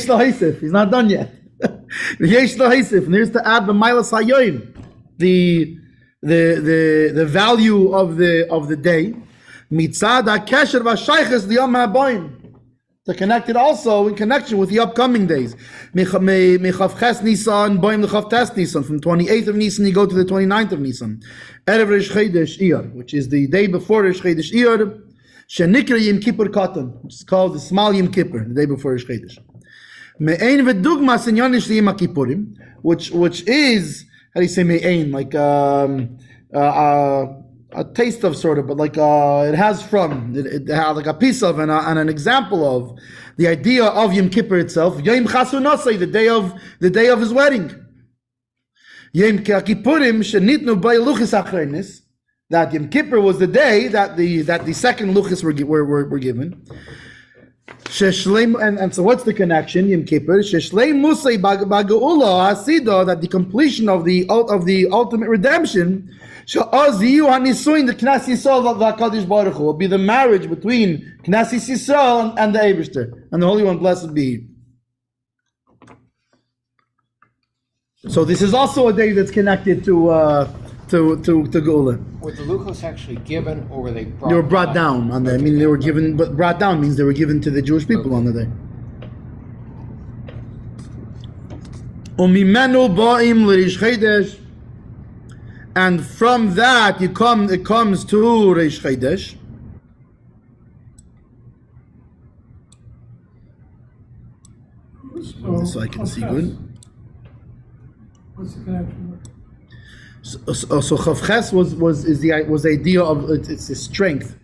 l'haisif, he's not done yet. V'yesh l'haisif, and here's to add the Milas Hayoim, the value of the day. Mitzad HaKesher V'Shayches L'Yom HaBoim, to connect it also in connection with the upcoming days. Mechavches Nissan, Boim L'Chavtes Nissan. From 28th of Nissan, you go to the 29th of Nissan. Erev Rish Chodesh Iyar, which is the day before Rish Chodesh Iyar. Shenikra Yom Kippur Katan, which is called the Small Yom Kippur, the day before Rish Chodesh. Me'ein v'dugmas in Yonish Yom Kippurim, which is, how do you say me'ein? Like a taste of, sort of, but like it has from, it has like a piece of and an example of the idea of Yom Kippur itself. Yom Chasunasei, the day of his wedding. Yom Kippurim shenitnu by luchis achrenis, that Yom Kippur was the day that the second luchis were given. And so what's the connection? Yom Kippur Sheshlei Musay Bagaula Hasidah, that the completion of the ultimate redemption, Sha'aziyu Hanisuin, the Knesset Yisrael of the HaKadosh Baruch Hu, will be the marriage between Knesset Yisrael and the Eibishter, and the Holy One, blessed be He. So this is also a day that's connected to Geula. Were the luchos actually given, or were they brought down? They were brought down on the. I mean, they were given, but brought down means they were given to the Jewish people on the day. Umimenu ba'im l'Rish Chodesh, and from that it comes to Rish Chodesh. So I can see good. What's the connection? So Chavches was the idea of it's the strength,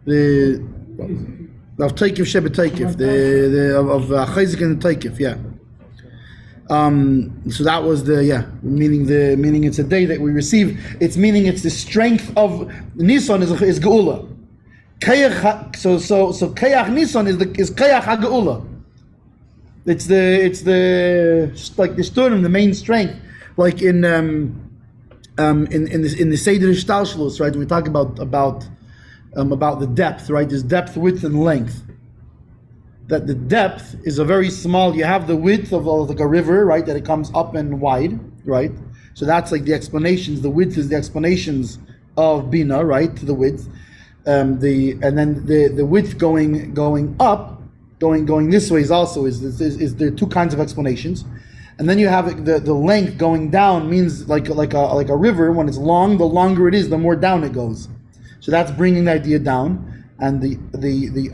the of Taikif Shebet Taikif, of Chayzik and the Taikif, yeah. So that was meaning it's a day that we receive. It's meaning it's the strength of Nissan is Geula. So Kayach Nissan is Kayach HaGeula. It's the like the Sturm, the main strength, like in the Seder Shtalshlus, right? We talk about the depth, right? There's depth, width, and length. That the depth is a very small. You have the width of like a river, right? That it comes up and wide, right? So that's like the explanations. The width is the explanations of Bina, right? To the width, and then the width going up, going this way is also is there are two kinds of explanations. And then you have the length going down means like a river. When it's long, the longer it is, the more down it goes. So that's bringing the idea down. And the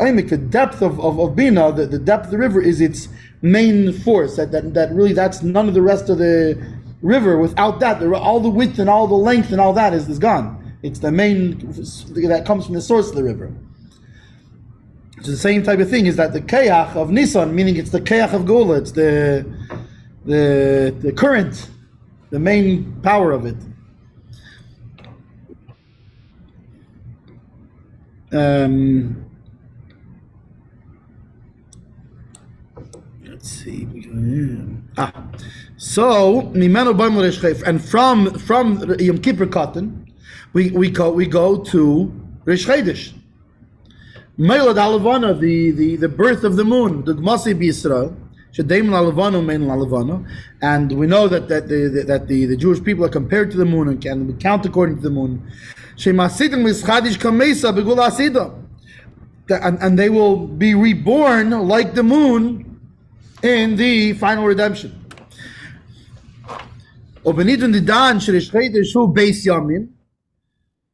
oimik, the depth of Bina, the depth of the river is its main force. That really, that's none of the rest of the river. Without that, all the width and all the length and all that is gone. It's the main that comes from the source of the river. It's the same type of thing. Is that the kayach of Nissan, meaning it's the kayach of Geula. It's the current, the main power of it. Let's see. So Mimenu Bam Rish Chodesh, and from Yom Kippur Katan, we go to Rish Chodesh. Meilad Halavana, the birth of the moon, the Gmasi B'Yisrael. And we know that the Jewish people are compared to the moon and can we count according to the moon. And they will be reborn like the moon in the final redemption. Obenidun the dan shirish chedesh hu beis yamim.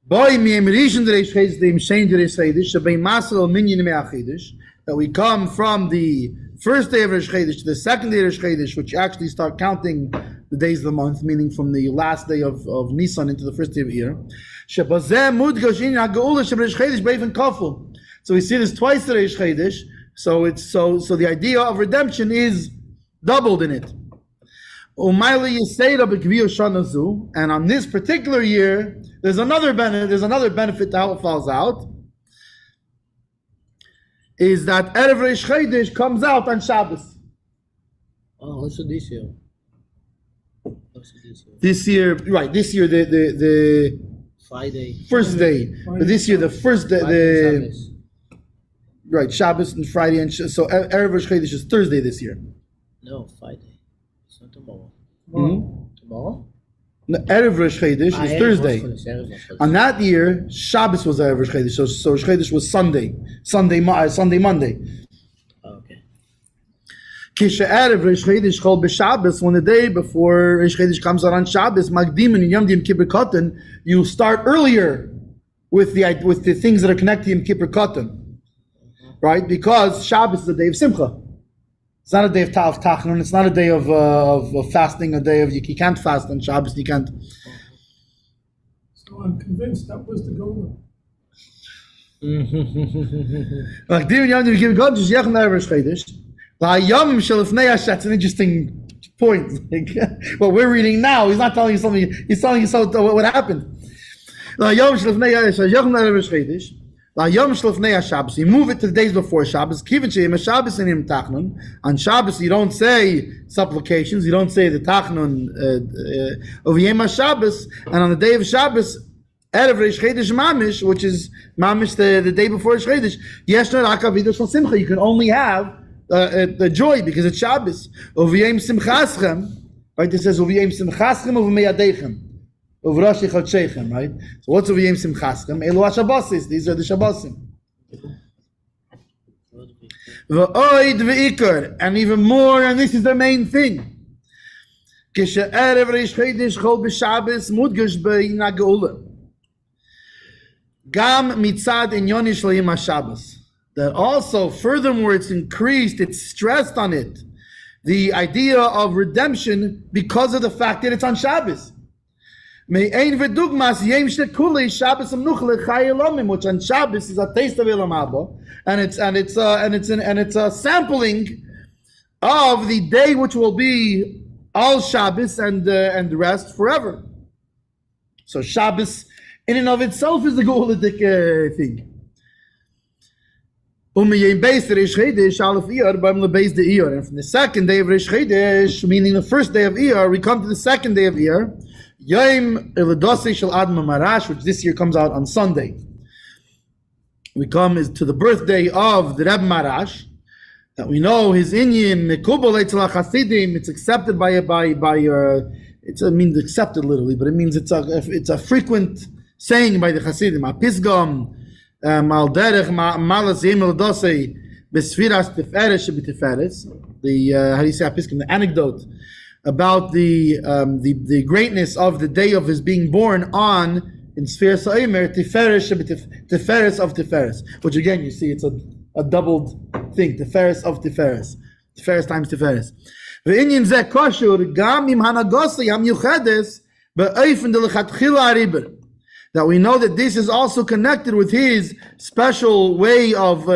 Boy mi emrishon the reish chedesh the imshein the reish chedesh shebei masel minyan me'achidesh. That we come from the first day of Rosh Chodesh to the second day of Rosh Chodesh, which you actually start counting the days of the month, meaning from the last day of Nissan into the first day of Iyar. So we see this twice in Rosh Chodesh. So the idea of redemption is doubled in it. And on this particular year, there's another benefit to how it falls out. Is that Erev Rosh Chodesh comes out on Shabbos. Oh, also this year. This year, right? This year the Friday. first day, but this year the first day, Shabbos. right? Shabbos and Friday, and so Erev Rosh Chodesh is Thursday this year. No, Friday. It's not tomorrow. Tomorrow? Tomorrow? No, Erev Rosh Chodesh is Thursday. On that year, Shabbos was Erev Rosh Chodesh, so Rosh Chodesh was Sunday, Monday. Okay. Kisha Erev Rosh Chodesh called b'Shabbos, when the day before Rosh Chodesh comes out on Shabbos, Magdim and Yom Dim Kippur Katan, you start earlier with the things that are connected to Yom Kippur Katan, right? Because Shabbos is a day of Simcha. It's not a day of Tachnun. It's not a day of fasting. A day of you can't fast on Shabbos. You can't. So I'm convinced that was the goal. Like David Yom Kippur God just Yechon Erev Rosh Chodesh. La'yom shel lefnei Hashem. That's an interesting point. Like, what we're reading now, he's not telling you something. He's telling you what happened. La'yom shel lefnei Hashem Yechon Erev Rosh Chodesh. Yom Shlefnei Shabbos. You move it to the days before Shabbos. Kivin she'im Shabbos and im Tachnun. On Shabbos, you don't say supplications. You don't say the Tachnun of Yom Shabbos. And on the day of Shabbos, Erev Rosh Chodesh Mamish, which is Mamish the day before Rosh Chodesh, Yesh no Rak Avidah Shel Simcha. You can only have the joy because it's Shabbos. Of Yom Simchaschem, right? It says of Yom Simchaschem of Me'adechem. Of Rosh Chodshechem, right? So what's over Yom Simchaschem? Elu HaShabbosis. These are the Shabbosim. V'oid v'ikar, and even more, and this is the main thing. Kishe Erev Rosh Chodesh Chol b'Shabbos mudgash b'Ina Geula. Gam mitzad inyoni shel Yom HaShabbos. That also, furthermore, it's increased, it's stressed on it. The idea of redemption because of the fact that it's on Shabbos. Which on Shabbos is a taste of Elam Haba, and it's a sampling of the day which will be all Shabbos and the rest forever. So Shabbos in and of itself is the Gehulitic thing. And from the second day of Rosh Chodesh, meaning the first day of Iyar, we come to the second day of Iyar. Yom Eladosei Shel Adma Marash, which this year comes out on Sunday. We come to the birthday of the Rebbe Marash, that we know his Inyan Mekubal Eitzel HaChasidim. It's accepted by it's accepted literally, but it means it's a frequent saying by the Chasidim. Apisgam Al Derech Malas Yom Eladosei Besfiras Tiferes Shebitiferes. The how do you say Apisgam? The anecdote about the greatness of the day of his being born on in Sfiras Ha'omer, Tiferes of Tiferes, which again you see it's a doubled thing, Tiferes of Tiferes, Tiferes times Tiferes. Ve'inyan zeh koshur gam im hanagosa yam yuchedes be'ofen de lechatchila hariber. That we know that this is also connected with his special way of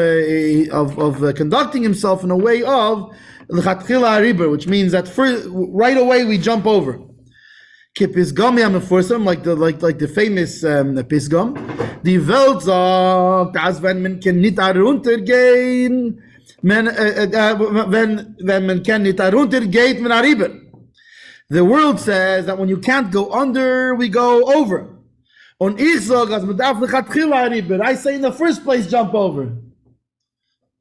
conducting himself in a way of which means that right away we jump over. Like the famous Pisgam. Die Welt sagt, als wenn man nicht heruntergehen, wenn man nicht heruntergeht, man herüber. The world says that when you can't go under, we go over. Und ich sage, als man darf nicht herüber. I say in the first place, jump over.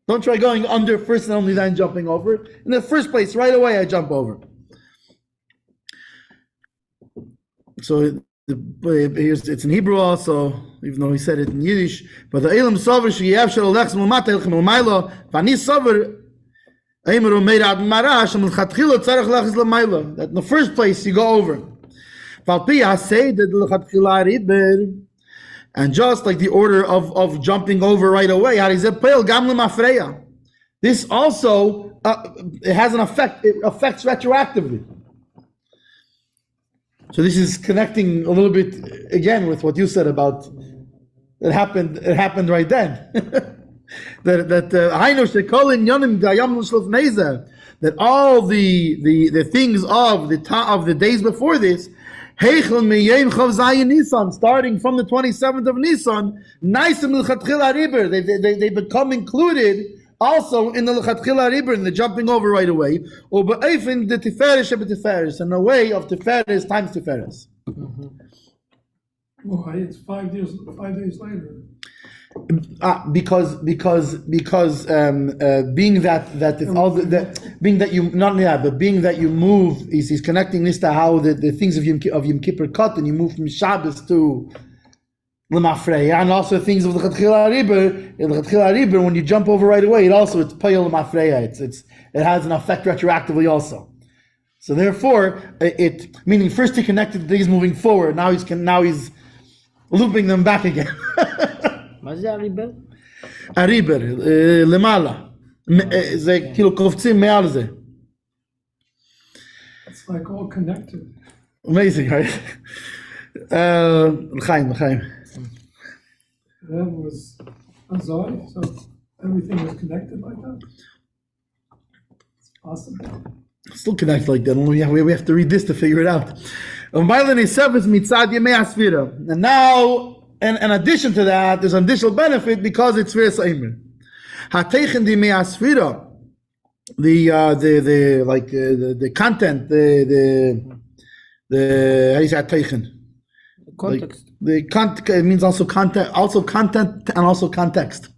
Don't try going under first and only then jumping over. In the first place, right away, I jump over. So it's in Hebrew also, even though he said it in Yiddish. But the Elam Sover Sheyev Shel Olech Mulmata Elchem Umaylo Vani Sover That in the first place you go over. And just like the order of jumping over right away, this also it has an effect. It affects retroactively. So this is connecting a little bit again with what you said about it happened. It happened right then. that all the things of the days before this, starting from the 27th of Nissan, they become included also in the lechatchila riber, in the jumping over right away, or in the tiferes in the way of tiferes times tiferes. Why, it's 5 days later. Because being that you move, he's connecting this to how the things of Yom Kippur cut, and you move from Shabbos to L'mafreya, and also things of the Lechatchila Riber, when you jump over right away, it's Payel L'mafreya. It has an effect retroactively also. So therefore, meaning first he connected the days moving forward. Now he's looping them back again. מה זה הריבר? הריבר, למעלה. זה כאילו קופצים מעל זה. It's like all connected. Amazing, right? L'chaim. That was Azai, so everything was connected like that? It's possible. Still connected like that. Only we have to read this to figure it out. And now, in addition to that, there's an additional benefit because it's Sfiras Eimer. Hateichen di me'asfira, the content, the how do you say hateichen? Context. It means also content and also context.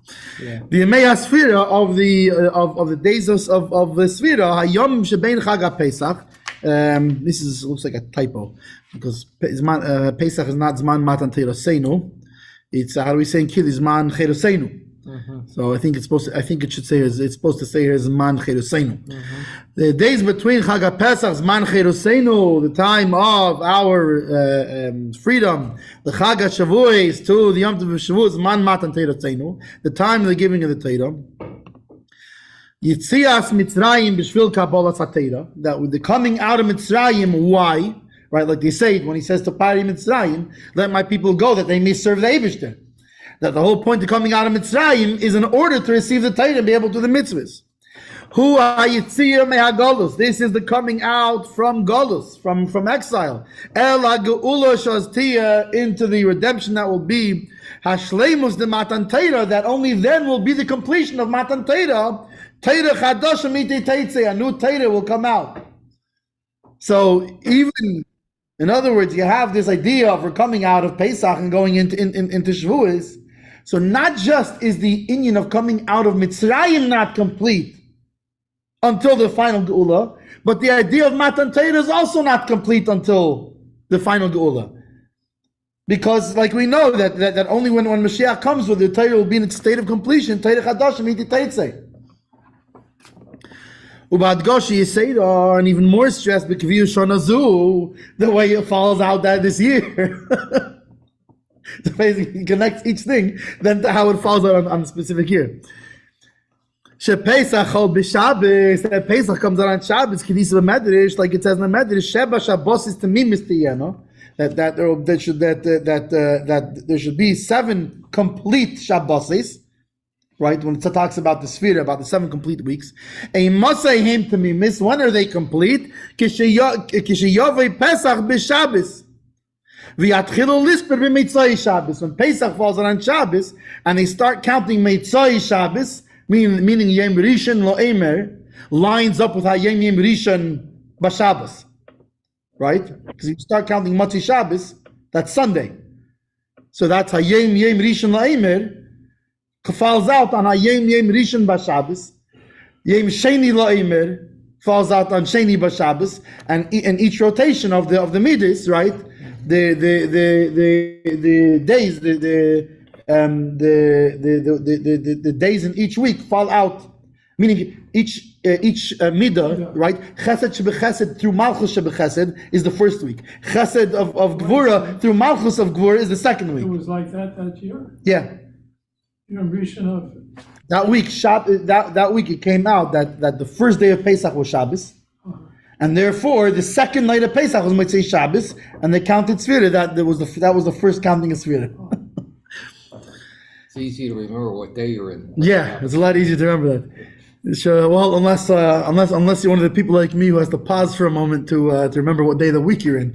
Yeah. The me'asfira of the days of the Sfira, hayom shebein Chag Pesach. This looks like a typo because Pesach is not Zman Matan Teroseinu. It's how do we say in Kid Zman Cheroseinu. So I think it should say it's supposed to say here Zman Cheroseinu. The days between Chag Pesach, Zman Cheroseinu, the time of our freedom, the Chag Shavuos to the Yom Tov of Shavuos, Zman Matan Teroseinu, the time of the giving of the Torah. Yitzias Mitzrayim b'shvil Kabbalas HaTorah, that with the coming out of Mitzrayim, why? Right, like they say when he says to Pari Mitzrayim, let my people go that they may serve the Eibishter. That the whole point of coming out of Mitzrayim is in order to receive the Torah and be able to do the mitzvahs. Hu hayitzia mehagalus. This is the coming out from galus, from exile. El ha'geula shaztia, into the redemption that will be hashleimus de Matan Torah, that only then will be the completion of Matan Torah. Torah chadash miti teitzeh, a new Torah will come out. So even, in other words, you have this idea of we're coming out of Pesach and going into Shavuos. So not just is the inyan of coming out of Mitzrayim not complete until the final Geula, but the idea of Matan Torah is also not complete until the final Geula. Because, like we know that only when Moshiach comes with the Torah will be in its state of completion. Torah chadash miti teitzeh. Ubadgoshi Yisera, and even more stressed because the way it falls out that this year. So basically, he connects each thing then to how it falls out on a specific year. Pesach that Pesach comes out on Shabbos, Kedisa Medrash, like it says in the Medrash, Sheba Shabbos is to me, Mr. That there should be 7 complete Shabboses. Right, when it talks about the sphere, about the 7 complete weeks, a must say him to me, miss, when are they complete? Kishayove Pesach b'Shabbos, v'yatchilu lisper b'Mitzvah Shabbos. When Pesach falls on Shabbos, and they start counting Mitzvah Shabbos, meaning Yom Rishon Lo Eimer, lines up with Yom Rishon b'Shabbos, right? Because you start counting Matzi Shabbos, that's Sunday. So that's Yom Rishon Lo Eimer. Falls out on a Yom Rishon b'Shabbos, Yom Sheni Lo'imer falls out on Sheni b'Shabbos, and in each rotation of the middays, right? The days, the days in each week fall out. Meaning, midah, right? Chesed shebechesed through malchus shebechesed is the first week. Chesed of gvura through malchus of gvura is the second It week. was like that year. Yeah, Yom Rishon of that week, that week it came out that the first day of Pesach was Shabbos, and therefore the second night of Pesach was Motzei Shabbos, and they counted Sfira. That was the first counting of Sfira. It's easy to remember what day you're in. Yeah, it's a lot easier to remember that. So, well, unless you're one of the people like me who has to pause for a moment to remember what day of the week you're in.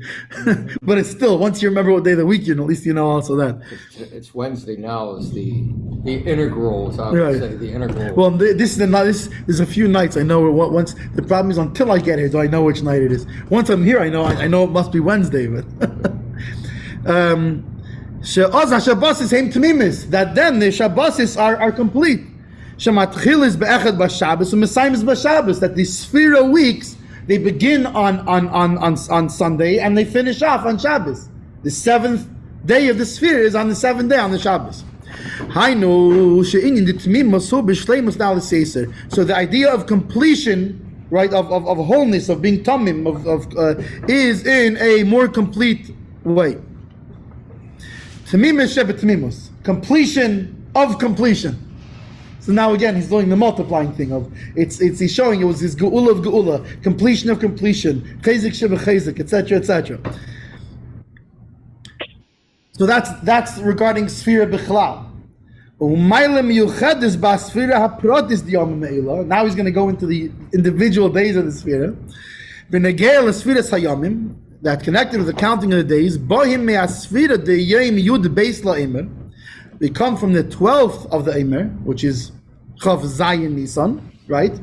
But it's still, once you remember what day of the week you're in, at least you know also that. It's Wednesday now is the integral, so I would Right. say the integral. Well, this is a few nights I know once. The problem is until I get here, do I know which night it is. Once I'm here, I know it must be Wednesday. But She'oz HaShabbosis Heim Tmimis, that then the Shabbosis are complete. Shematchil is be'echad b'Shabbos and Mesayim is b'Shabbos. That the Sfira weeks they begin on Sunday and they finish off on Shabbos. The seventh day of the Sfira is on the seventh day on the Shabbos. So the idea of completion, right, of wholeness, of being tamim, is in a more complete way. Tamimus shebet tamimus, completion of completion. So now again, he's doing the multiplying thing of he's showing it was his geula of geula, completion of completion, chayzik sheba chayzik, etc., etc. So that's regarding Sfira Bichlal. Now he's going to go into the individual days of the Sfira. That connected with the counting of the days. They come from the 12th of the Eimer, which is Chav Zayin Nissan, right?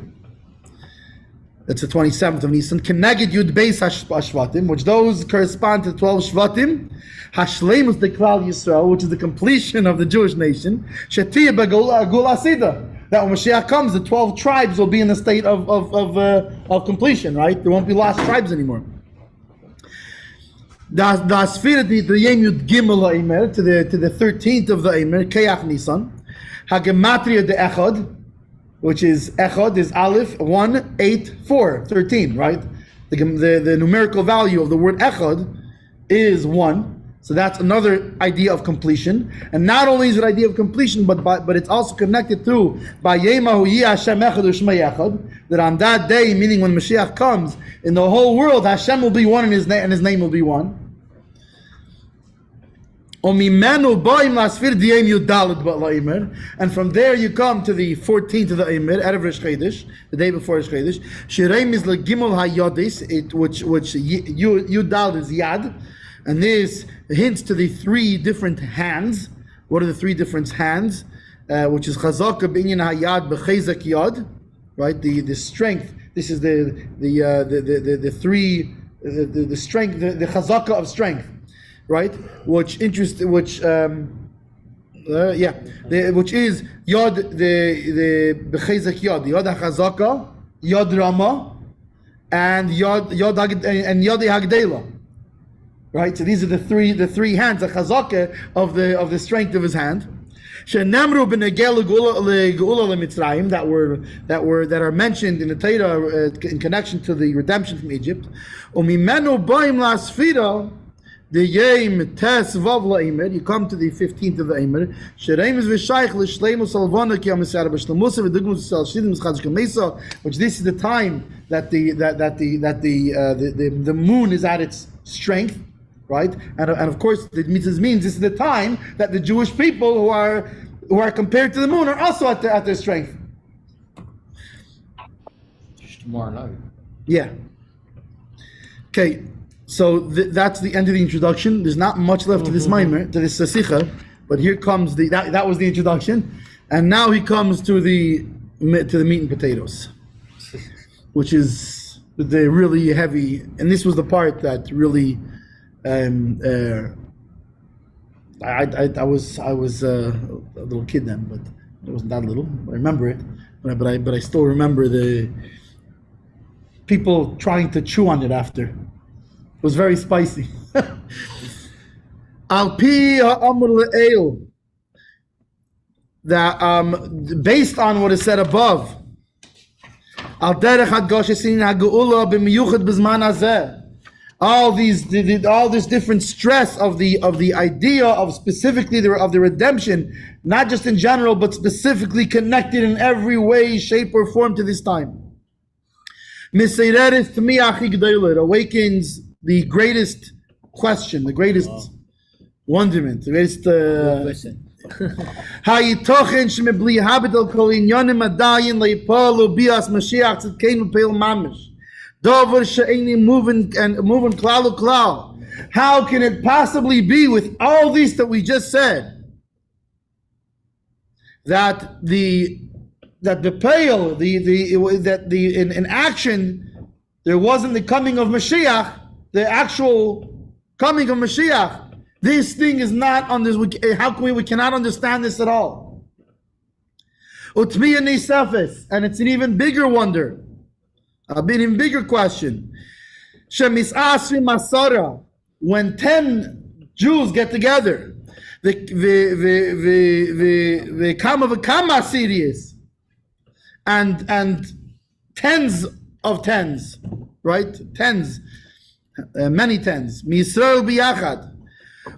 That's the 27th of Nissan. Keneged Yud Beis Hashvatim, which those correspond to the 12 Shvatim. Hashleimus de Klal Yisrael, which is the completion of the Jewish nation. Shetiyah Begula Sida. That when Moshiach comes, the 12 tribes will be in the state of completion, right? There won't be lost tribes anymore. The Asfira the Yem Yud Gimel Eimer to the 13th of the Eimer Keach Nisan. Hagematria de Echad, which is Echad is Aleph 1 8 4 13, right? The numerical value of the word Echad is 1. So that's another idea of completion. And not only is it idea of completion, but it's also connected to Bayemahu Yi Hashem Echad U'Shmei Echad, that on that day, meaning when Mashiach comes, in the whole world, Hashem will be one and his name will be one. And from there you come to the 14th of the Eimer, Erev Rosh Chodesh, the day before Rosh Chodesh. Shireim is legimel hayodis, which Yudal is Yad, and this hints to the three different hands. What are the three different hands? Which is Chazaka Binyan Hayad B'Chezek Yad, right? The strength. This is the strength, the Chazaka of strength. Right, which is Yod the Bechezek Yod HaChazaka, Yod Rama, and Yod Hagdela. Right, so these are the three hands, the Chazaka of the strength of his hand. Shenemru b'negel legeula leMitzrayim that are mentioned in the Torah in connection to the redemption from Egypt. Umimenu ba'im la'asfira. The Yom Tes Vav LaEimer, you come to the 15th of the Eimer. Shereim is v'shaych l'shleimus alvana ki amisara b'shlemusa v'dugmus sel shidim schadsh kamesa, which this is the time that the moon is at its strength, right? And of course, the mitzvah means this is the time that the Jewish people who are compared to the moon are also at their strength. Just tomorrow night. Yeah. Okay. So that's the end of the introduction. There's not much left to this Maimer, to this Sicha, but here comes that was the introduction, and now he comes to the meat and potatoes, which is the really heavy. And this was the part that really, I was a little kid then, but it wasn't that little. I remember it, but I still remember the people trying to chew on it after. It was very spicy. Al pi ha'amr le'el, that based on what is said above, Al derech hagosh esin hageula b'miyuchad b'zman hazeh. All this different stress of the idea of specifically of the redemption, not just in general, but specifically connected in every way, shape, or form to this time. Miseireres tmiach higdolah. It awakens the greatest question, the greatest wonderment, the greatest. Hayitochen shemebli habedel kol inyanim adayin leipalu bias Moshiach tzedkeinu peil mamish. Dover she'eni moving klal uklal. How can it possibly be with all this that we just said that in action there wasn't the coming of Moshiach, the actual coming of Moshiach? This thing is not on this. How can we cannot understand this at all? Utmiya nisafes, and it's an even bigger wonder. An even bigger question. Shemisasri masara, when 10 Jews get together, the kama series, and tens of tens, right? Tens, many tens. Misrael biyachad.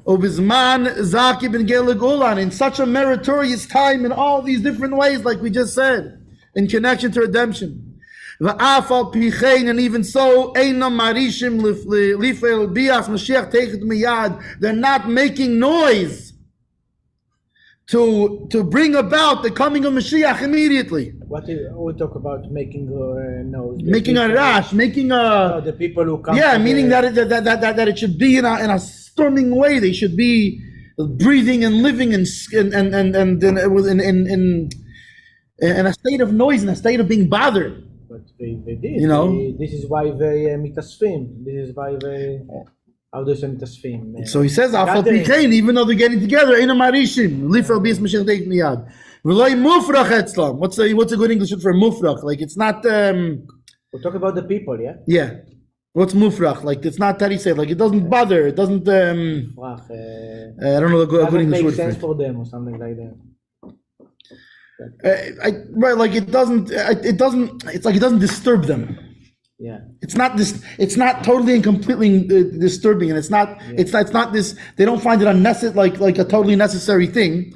Obizman Zaki ben Gelagulan, in such a meritorious time in all these different ways, like we just said, in connection to redemption. Va'afal pichein, and even so, einam marishim lifel bias Mashiach teichet miyad. They're not making noise to bring about the coming of Mashiach immediately. What we talk about making noise? Making a rash, making a the people who come. Yeah, meaning that it should be in a storming way. They should be breathing and living in a state of noise, in a state of being bothered. But they did. You know? This is why they mitasfim. This is why they. How do you say mitasfim? So he says, even though they're getting together, what's a good English word for mufrach? Like it's not. We'll talk about the people, yeah. Yeah. What's mufrach? Like it's not that he said. Like it doesn't bother. It doesn't. I don't know a good English word for sense it. for them or something like that. Right, like it doesn't. It doesn't. It's like it doesn't disturb them. Yeah. It's not this. It's not totally and completely disturbing, and it's not. Yeah. It's not this. They don't find it unnecessary, like a totally necessary thing.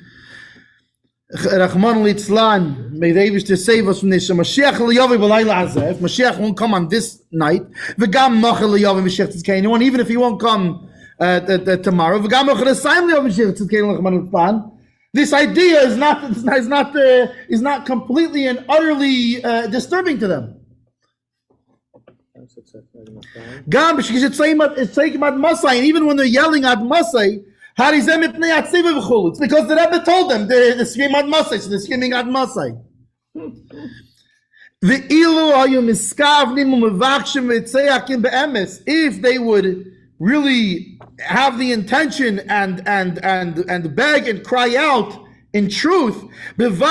Rahman litzlan, may the Eibishter save us from this. Moshiach liyavi b'layla hazeh. If Moshiach won't come on this night, v'gam machal liyavi Moshiach tzedkeinu, and even if he won't come tomorrow, v'gam machal l'sayim liyavi Moshiach tzedkeinu Rahman litzlan. This idea is not completely and utterly disturbing to them. Gam it's taking at Masai, and even when they're yelling at Masai, it's because the Rebbe told them they're screaming at Masai, so they're screaming at Masai. If they would really have the intention and beg and cry out in truth, there's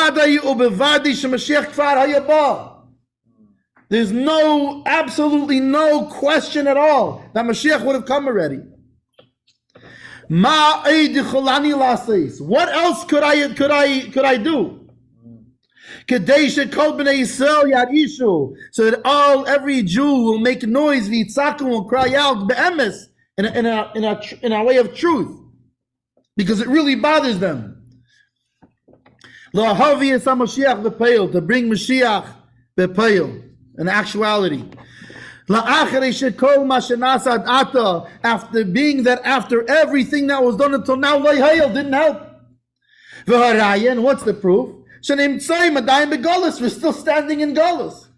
absolutely no question at all that Mashiach would have come already. What else could I do? So that every Jew will make noise, will cry out be'emes, in a way of truth, because it really bothers them. To bring Mashiach be'peil, in actuality. After being that after everything that was done until now, didn't help. And what's the proof? We're still standing in Galus.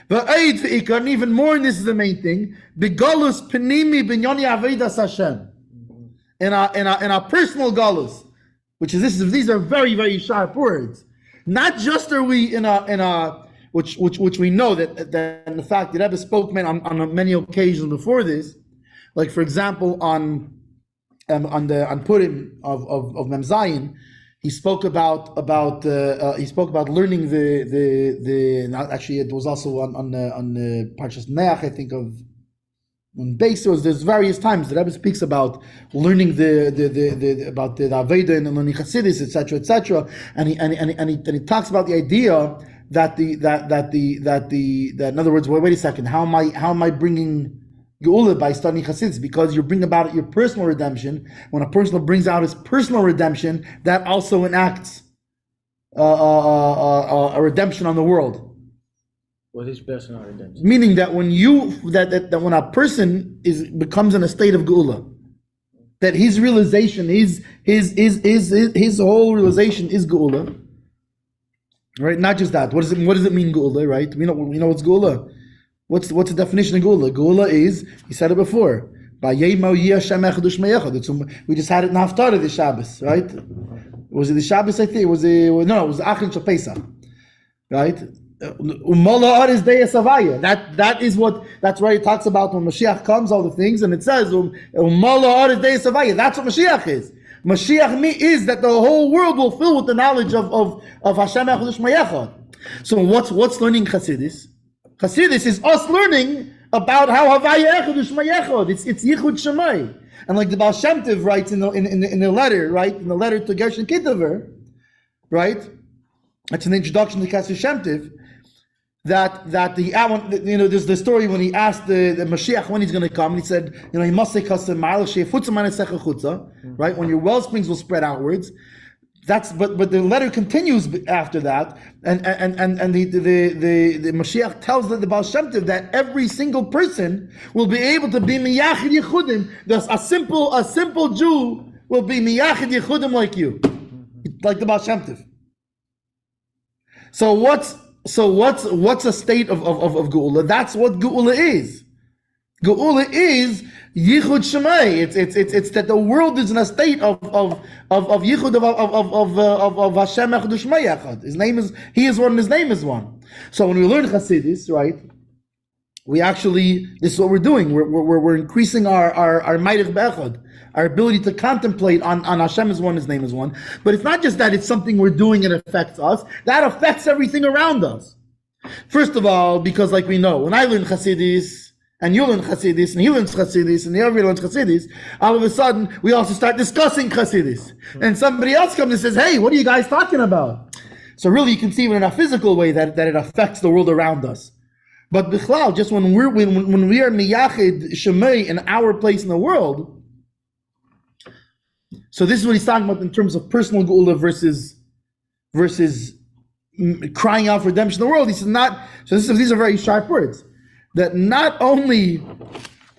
And even more, and this is the main thing, in our personal Galus, these are very, very sharp words. Not just are we in a which we know that in the fact that Rebbe spoke on many occasions before this, like for example on Purim of Mem Zayin, he spoke about learning actually it was also on the Parshas Neach, I think, of when base there's various times the Rebbe speaks about learning about the Aveda and learning Chassidus, etc., and he talks about the idea in other words, wait a second, how am I bringing Geula by studying Chassidus? Because you bring about your personal redemption. When a person brings out his personal redemption, that also enacts a redemption on the world. What is personal redemption? Meaning that when when a person becomes in a state of Geula, that his realization, his whole realization is Geula. Right? Not just that. What does it mean, Geula, right? We know what's Geula. What's the definition of Geula? Geula is, he said it before, we just had it in Haftarah this Shabbos, right? Was it the Shabbos, I think? It was Achin Shel Pesach, right? That is that's where he talks about when Moshiach comes, all the things, and it says that's what Moshiach is. Mashiach is that the whole world will fill with the knowledge of Hashem Echad U'Shmayachad. So what's learning Chassidus? Chassidus is us learning about how Havaya Echad U'Shmayachad. It's Yichud Shemai. And like the Baal Shem Tov writes in the letter, right? In the letter to Gershon Kitover, right? That's an introduction to Kasser Shem Tov. That there's the story when he asked the Moshiach when he's going to come, and he said, he must say right? When your well springs will spread outwards. But the letter continues after that, and the Moshiach tells the Baal Shem Tov that every single person will be able to be miyachid yichudim. A simple Jew will be miyachid yichudim like you, like the Baal Shem Tov. So what's a state of Geula? That's what Geula is. Geula is Yichud Shemai. It's that the world is in a state of Yichud of Hashem Echad U'Shmei Echad. He is one and his name is one. So when we learn Chassidus, right, we actually, this is what we're doing. We're increasing our Meirich Be'echad, our ability to contemplate on Hashem is one, his name is one. But it's not just that it's something we're doing and affects us. That affects everything around us. First of all, because like we know, when I learn Chassidus, and you learn Chassidus, and he learns Chassidus, and the other learns Chassidus, all of a sudden, we also start discussing Chassidus. And somebody else comes and says, hey, what are you guys talking about? So really, you can see in a physical way that it affects the world around us. But bichlal, just when we are miyachid shemay in our place in the world, so this is what he's talking about in terms of personal geula versus crying out for redemption in the world. He says these are very sharp words. That not only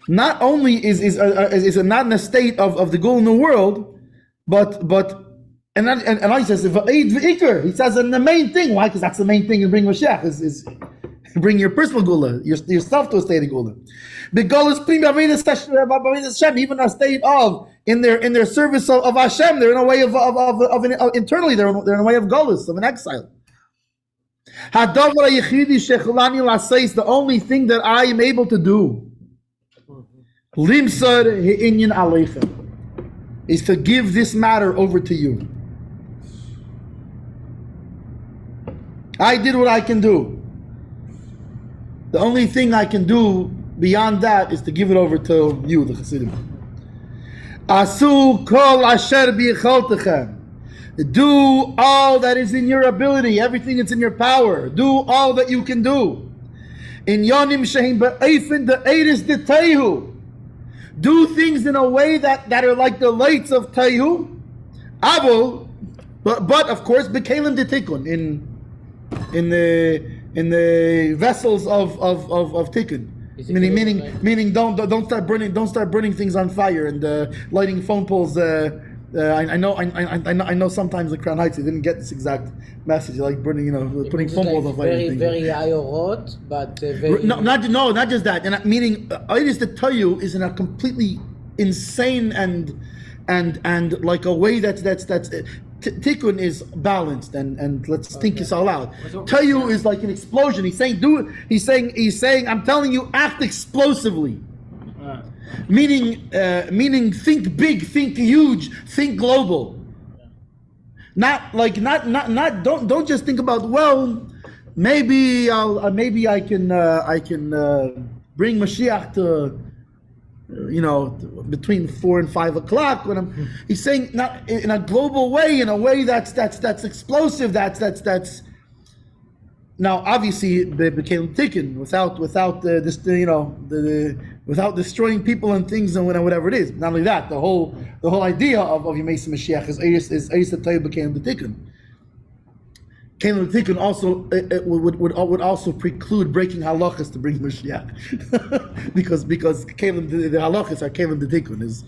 is it not in a state of the geula in the world, but he says he says in the main thing. Why? Because that's the main thing in bring Moshiach is bring your personal geula, yourself to a state of geula. The geula is even a state of in their service of Hashem. They're in a way of internally they're in a way of galus, of an exile. The only thing that I am able to do is to give this matter over to you. I did what I can do. The only thing I can do beyond that is to give it over to you, the Chassidim. Asu kol asher b'yicholtechem. Do all that is in your ability, everything that's in your power. Do all that you can do. In yonim sheim be'eifin de'eris de'tehu. Do things in a way that are like the lights of tehu. Avol, but of course, bekalim detikun in the vessels of tikkun. Meaning don't start burning things on fire and lighting phone poles. I know sometimes the Crown Heights they didn't get this exact message, like burning, putting phone poles on fire. Very high orot, but very not just that. And meaning Iris to tell you is in a completely insane and like a way that's tikkun is balanced and let's think this all out. Tell you is like an explosion. He's saying I'm telling you, act explosively. Meaning think big, think huge, think global. Don't just think about, well, maybe I can bring Moshiach to between 4 and 5 o'clock when he's saying not in a global way, in a way that's explosive, that's Now, obviously, they became taken without this, without destroying people and things and whatever it is. Not only that, the whole idea of Yemei Mashiach is Eis Hatayv became the tikkun. Kalim the tikkun also would also preclude breaking halachas to bring Mashiach, because Kalim the halachas are Kalim the tikkun, is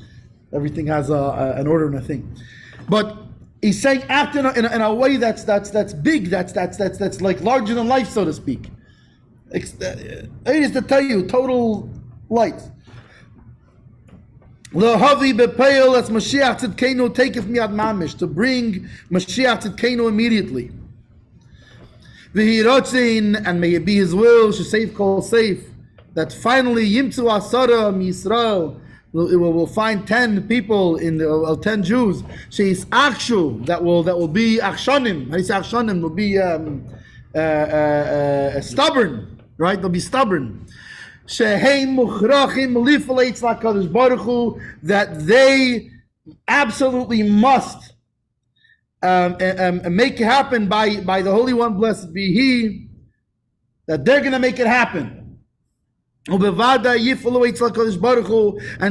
everything has an order and a thing, but. He's saying act in a way that's big, that's like larger than life, so to speak. It is to tell you, total light. L'havi bepeil as Moshiach tzidkenu taketh miad mamish, to bring Moshiach tzidkenu immediately. V'hirotzin, and may it be His will, shesave kol safe, that finally yimtzu asara Yisrael. We'll find 10 people in the 10 Jews. She's akshu, that will be akshonim. How do you say akshonim? Will be stubborn, right? They'll be stubborn. Sheheim muchrachim lifalei tzla kadosh baruch hu, that they absolutely must make it happen by the Holy One, blessed be He, that they're going to make it happen. And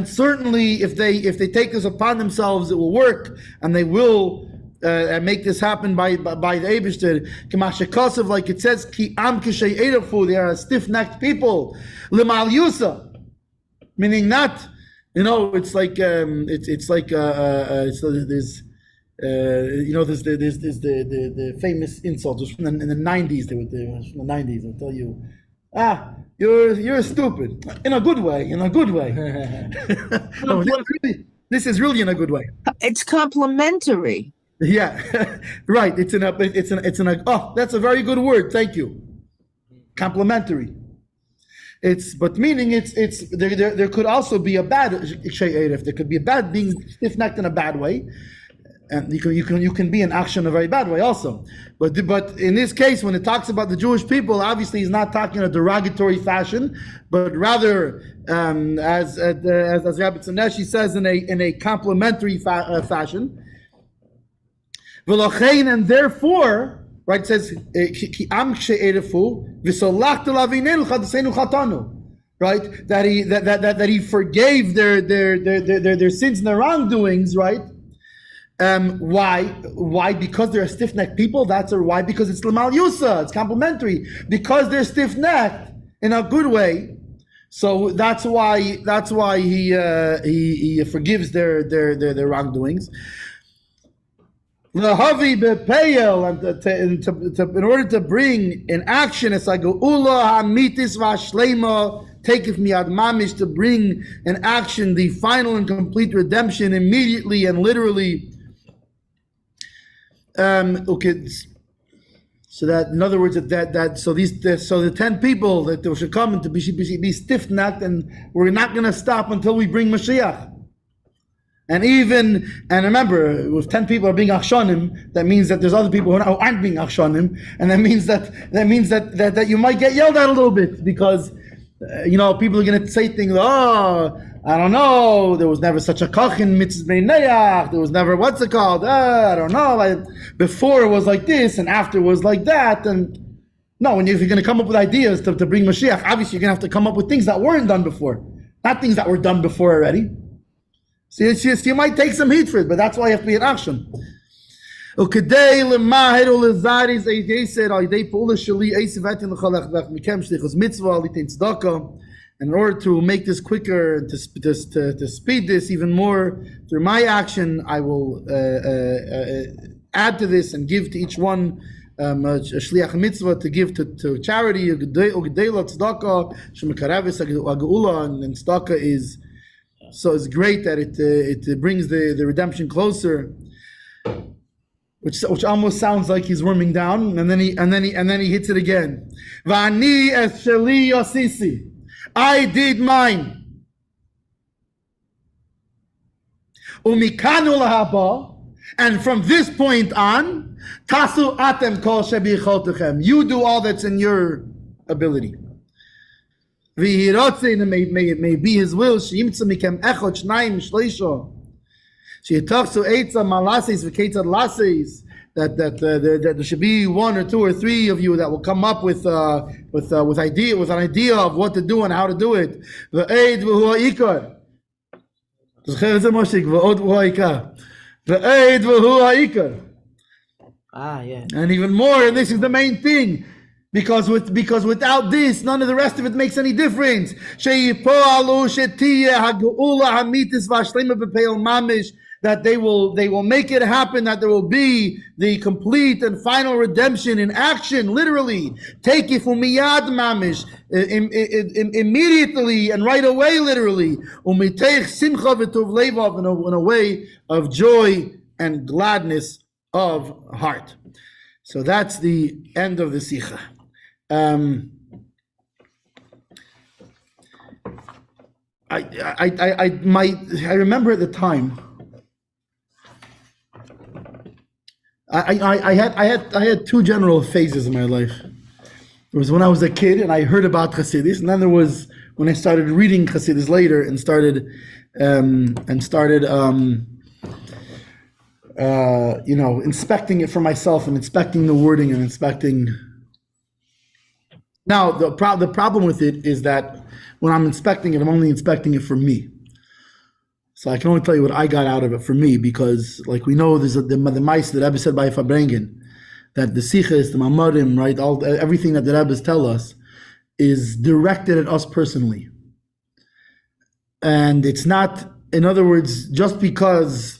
certainly, if they take this upon themselves, it will work, and they will make this happen by the Eibishter. Like it says, Ki am kishay erefu, they are stiff-necked people. Limal yusa, meaning not, it's like there's the famous insult. It was in the 90s. From the 90s. They'll tell you, you're stupid, in a good way. No, this is really in a good way. It's complimentary. Yeah, right. It's in a. Oh, that's a very good word. Thank you. Complimentary. But meaning it's there could also be a bad shay'erif. There could be a bad, being stiff-necked in a bad way. And you can be in action in a very bad way also, but in this case, when it talks about the Jewish people, obviously he's not talking in a derogatory fashion, but rather as Rabbi Tzaneshi says, in a complimentary fashion. And therefore, right, it says right, that he forgave their sins and their wrongdoings, right. Why? Because they're stiff-necked people. Why? Because it's Lamal Yusa. It's complimentary. Because they're stiff-necked in a good way. So that's why he forgives their wrongdoings. L'havi bepeyel, in order to bring in action, it's like ula hamitis v'ashlema, taketh miad mamish, to bring in action the final and complete redemption immediately and literally. Okay, so that, in other words, so the 10 people that should come and to be stiff-necked, and we're not going to stop until we bring Moshiach. And remember, if 10 people are being akshonim, that means that there's other people who aren't being akshonim, and that means that you might get yelled at a little bit, because people are going to say things. I don't know. There was never such a koch in mitzvah neach. There was never, what's it called? I don't know. Before it was like this, and after it was like that. And no, if you're going to come up with ideas to bring Mashiach, obviously you're going to have to come up with things that weren't done before, not things that were done before already. So it's just, you might take some heat for it, but that's why you have to be an action. In order to make this quicker, to speed this even more, through my action, I will add to this and give to each one a shliach mitzvah to give to charity. And tzedakah is, so it's great that it brings the redemption closer. Which almost sounds like he's warming down, and then he hits it again. V'ani es sheli yosisi. I did mine. Umikanu lahaba, and from this point on, tasu atem kol shebichotechem. You do all that's in your ability. V'hirotzin, may it be His will. Sheimtza mikem echot shnayim shleisho. Sheitachsu eitza malases v'keitzad lases, that there should be one or two or three of you that will come up with an idea of what to do and how to do it. V'eid v'hu ha'ikar. זוכר את זה, מושיק? ועוד הוא העיקר. v'eid v'hu ha'ikar. Yeah. And even more, and this is the main thing. Because without this, none of the rest of it makes any difference. That they will make it happen, that there will be the complete and final redemption in action, literally. Take it from miyad mamish, immediately and right away, literally. In a way of joy and gladness of heart. So that's the end of the Sicha. I remember at the time I had two general phases in my life. There was when I was a kid and I heard about Hasidus, and then there was when I started reading Hasidus later and started inspecting it for myself and inspecting the wording and inspecting. Now, the problem with it is that when I'm inspecting it, I'm only inspecting it for me. So I can only tell you what I got out of it for me, because, like we know, there's the mice that Rebbe said by Farbrengen, that the Sicha, the Mamarim, right, everything that the Rebbe's tell us is directed at us personally. And it's not, in other words, just because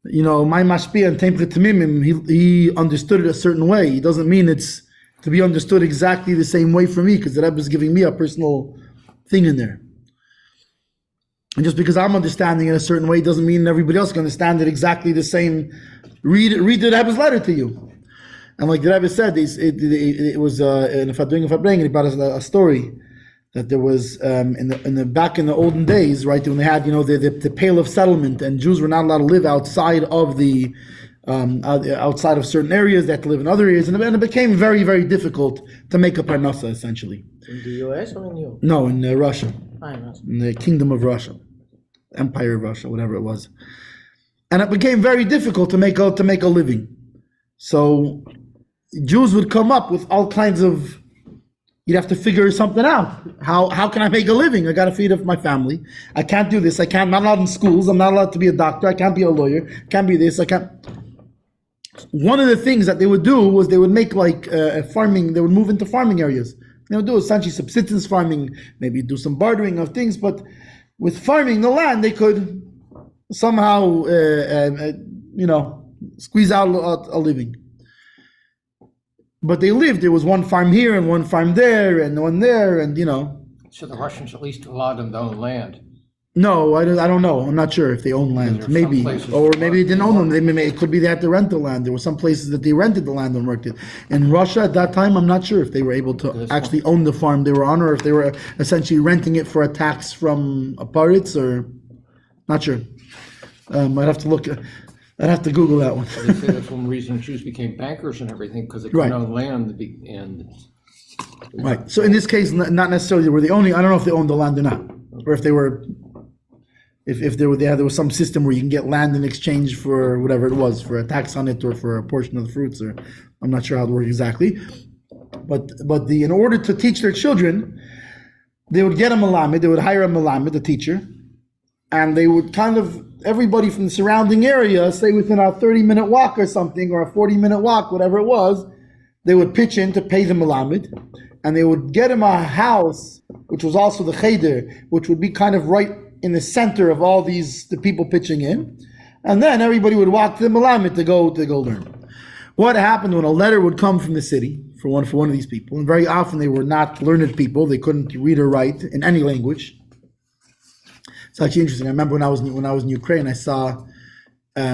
my mashpia and temple tamimim, he understood it a certain way. It doesn't mean it's to be understood exactly the same way for me, because the Rebbe is giving me a personal thing in there. And just because I'm understanding it a certain way doesn't mean everybody else can understand it exactly the same. Read the Rebbe's letter to you. And like the Rebbe said, it was in Farbrengen, he brought us a story that there was in the back in the olden days, right, when they had the Pale of Settlement, and Jews were not allowed to live outside of the outside of certain areas. They had to live in other areas, and it became very, very difficult to make a parnasa, essentially. In the US or in Europe? No, in Russia. In the Kingdom of Russia, Empire of Russia, whatever it was. And it became very difficult to make a living. So Jews would come up with all kinds of. You'd have to figure something out. How can I make a living? I got to feed up my family. I can't do this. I'm not allowed in schools. I'm not allowed to be a doctor. I can't be a lawyer. I can't be this. I can't. One of the things that they would do was they would make like farming. They would move into farming areas. They would do essentially subsistence farming, maybe do some bartering of things. But with farming the land, they could somehow, squeeze out a living. But they lived. There was one farm here and one farm there and one there, and So the Russians at least allowed them to own land. No, I don't know. I'm not sure if they own land. Maybe, or maybe they didn't own them. It could be they had to rent the land. There were some places that they rented the land and worked it. In Russia at that time, I'm not sure if they were able to actually own the farm they were on, or if they were essentially renting it for a tax from pirates, or not sure. I'd have to look. I'd have to Google that one. They say that's one reason Jews became bankers and everything, because they couldn't own land and. Right. So in this case, not necessarily were they owning. I don't know if they owned the land or not, or if they were. If there was some system where you can get land in exchange for whatever it was, for a tax on it or for a portion of the fruits, or I'm not sure how it worked exactly. But in order to teach their children, they would get a melamed, they would hire a melamed, a teacher, and they would everybody from the surrounding area, say within a 30-minute walk or something, or a 40-minute walk, whatever it was, they would pitch in to pay the melamed, and they would get him a house, which was also the cheder, which would be kind of right in the center of all the people pitching in, and then everybody would walk to the melamed to go learn. What happened when a letter would come from the city for one of these people, and very often they were not learned people; they couldn't read or write in any language. It's actually interesting. I remember when I was in Ukraine, I saw by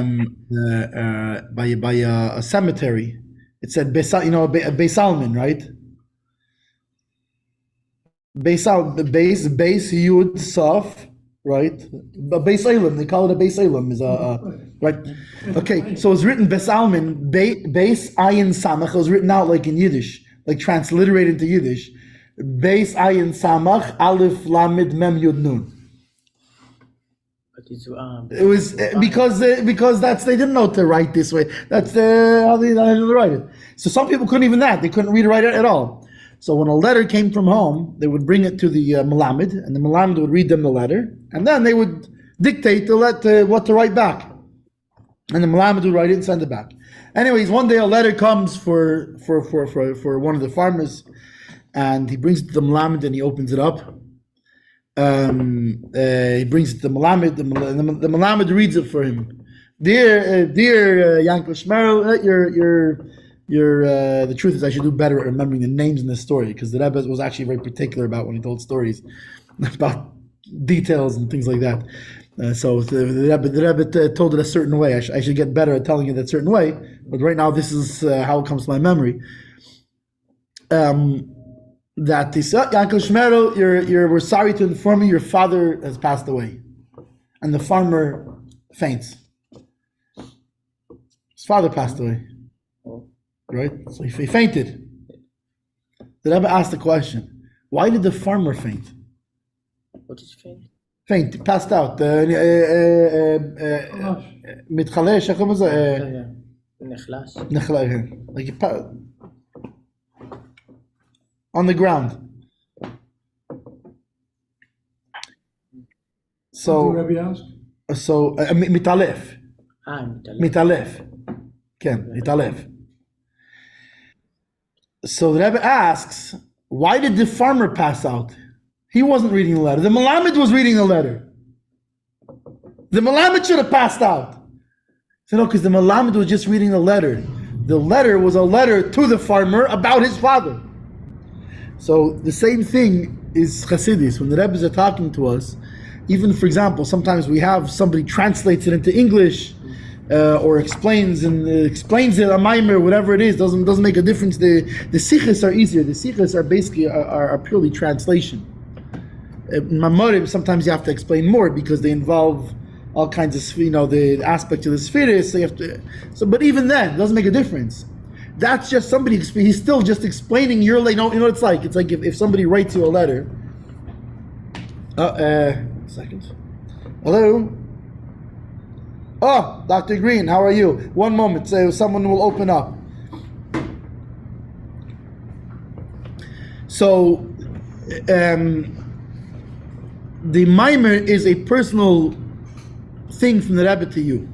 a cemetery. It said Beis Almin, right? Beis Yud Saf. Right, Beis Elam, they call it a Beis Elam, is right. Okay, so it's written Beis Almin, Beis Ayin Samach. It was written out like in Yiddish, like transliterated into Yiddish. Beis Ayin Samach Aleph Lamed Mem Yud Nun. But it's It was because that's they didn't know to write this way. That's how they write it. So some people couldn't even that. They couldn't read or write it at all. So when a letter came from home, they would bring it to the Melamed, and the Melamed would read them the letter, and then they would dictate what to write back. And the Melamed would write it and send it back. Anyways, one day a letter comes for one of the farmers, and he brings it to the Melamed and he opens it up. He brings it to the Melamed. The Melamed reads it for him. Dear Yankel Shmerel, the truth is I should do better at remembering the names in this story, because the Rebbe was actually very particular about when he told stories about details and things like that. So the Rebbe told it a certain way. I should get better at telling it that certain way. But right now, this is how it comes to my memory. That he said, Yankel Shmerel, we're sorry to inform you your father has passed away. And the farmer faints. His father passed away. Right? So he fainted. The Rebbe asked the question, why did the farmer faint? what is faint? Faint, passed out. מתחלש, איך קוראים לזה? נחלש. Like on the ground. So, Rabbi asked? מתעלף. מתעלף. כן, מתעלף. So the Rebbe asks, why did the farmer pass out? He wasn't reading the letter. The Melamed was reading the letter. The Melamed should have passed out. So no, because the Melamed was just reading the letter. The letter was a letter to the farmer about his father. So the same thing is Hasidis. When the Rebbes are talking to us, even for example, sometimes we have somebody translates it into English, or explains it, a maimer, whatever it is, doesn't make a difference. The Sichas are easier. The Sichas are basically are purely translation. Mamorim, sometimes you have to explain more because they involve all kinds of, the aspect of the spheres. So you have to. So, but even then, it doesn't make a difference. That's just somebody. He's still just explaining your. You know what it's like. It's like if somebody writes you a letter. Second. Hello. Oh, Dr. Green, how are you? One moment, so someone will open up. So, the mimer is a personal thing from the Rebbe to you.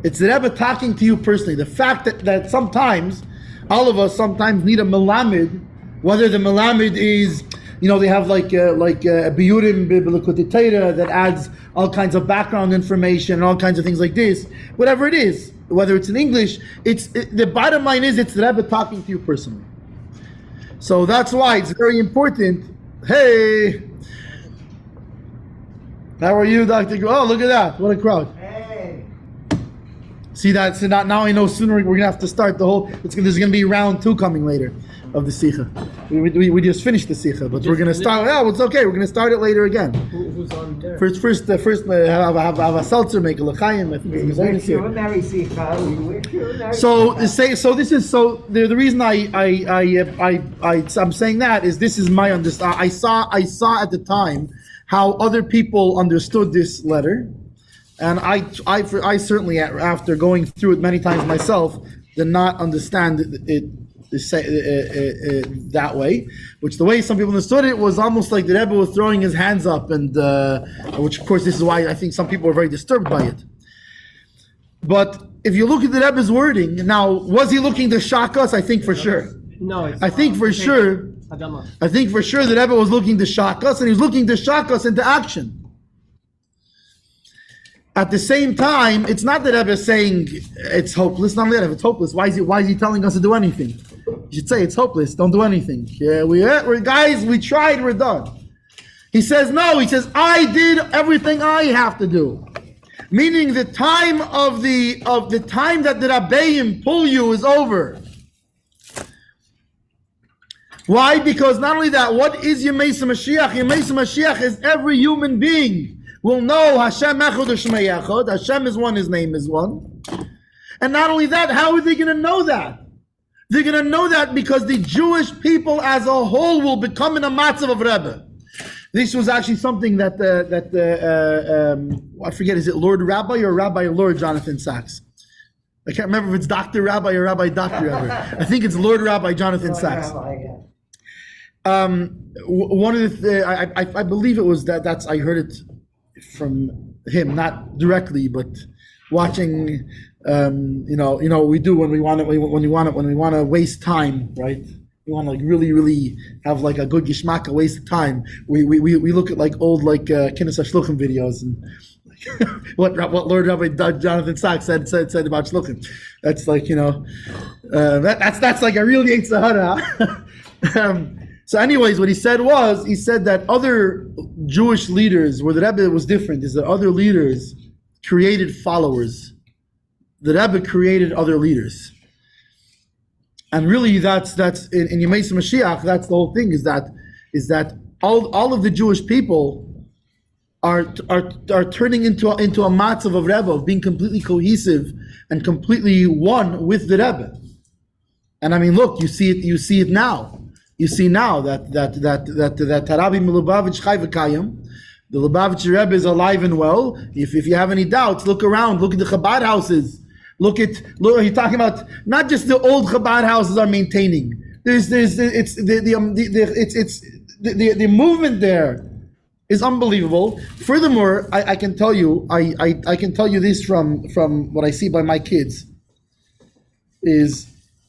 It's the Rebbe talking to you personally. The fact that sometimes, all of us sometimes need a melamed, whether the melamed is, they have like a biurim b'lekutei that adds all kinds of background information and all kinds of things like this. Whatever it is, whether it's in English, the bottom line is it's the Rebbe talking to you personally. So that's why it's very important. Hey, how are you, Dr. Oh, look at that! What a crowd! Hey. See that? So now I know sooner we're gonna have to start the whole. There's gonna be round 2 coming later of the Sicha. We just finished the Sicha, but we're gonna start. Yeah, it's okay. We're gonna start it later again. Who's on there? First, have a seltzer, make a l'chaim. I think it's here. The reason I'm saying that is this is my understanding. I saw at the time how other people understood this letter, and I certainly, after going through it many times myself, did not understand it that way. Which the way some people understood it was almost like the Rebbe was throwing his hands up, and which of course this is why I think some people were very disturbed by it. But if you look at the Rebbe's wording, now was he looking to shock us? I think for sure. No, I think for sure the Rebbe was looking to shock us, and he was looking to shock us into action. At the same time, it's not that Rebbe saying it's hopeless. Not that if it's hopeless, why is he telling us to do anything? You should say it's hopeless. Don't do anything. Yeah, we're guys. We tried. We're done. He says no. He says I did everything I have to do. Meaning the time the time that the Rabbeim pull you is over. Why? Because not only that, what is Yemei Mashiach? Yemei Mashiach is every human being will know Hashem Echad Shmei Echad. Hashem is one, His name is one. And not only that, how are they going to know that? They're going to know that because the Jewish people as a whole will become in a matzav of Rebbe. This was actually something that I forget, is it Lord Rabbi or Rabbi Lord Jonathan Sachs? I can't remember if it's Dr. Rabbi or Rabbi Dr. Rabbi. I think it's Lord Rabbi Jonathan Sachs. One of the I believe it was that's I heard it from him, not directly, but watching. We do when we want to waste time, right? We want to like really have like a good gishmak, a waste of time. We look at like old like Kinnis HaShluchim videos and what Lord Rabbi Jonathan Sachs said about shluchim. That's like that's like a real Yetzer Hara. So anyways, what he said that other Jewish leaders, where the Rebbe was different, is that other leaders created followers. The Rebbe created other leaders. And really that's in Yemei Moshiach, that's the whole thing, is that all of the Jewish people are turning into a matzav of Rebbe, of being completely cohesive and completely one with the Rebbe. And I mean, look, you see it now. You see now that Rabbi Lubavitch Chai v'Kayim, the Lubavitch Rebbe is alive and well. If you have any doubts, look around. Look at the Chabad houses. Look. You're talking about not just the old Chabad houses are maintaining. The movement there is unbelievable. Furthermore, I can tell you, I can tell you this from what I see by my kids. Is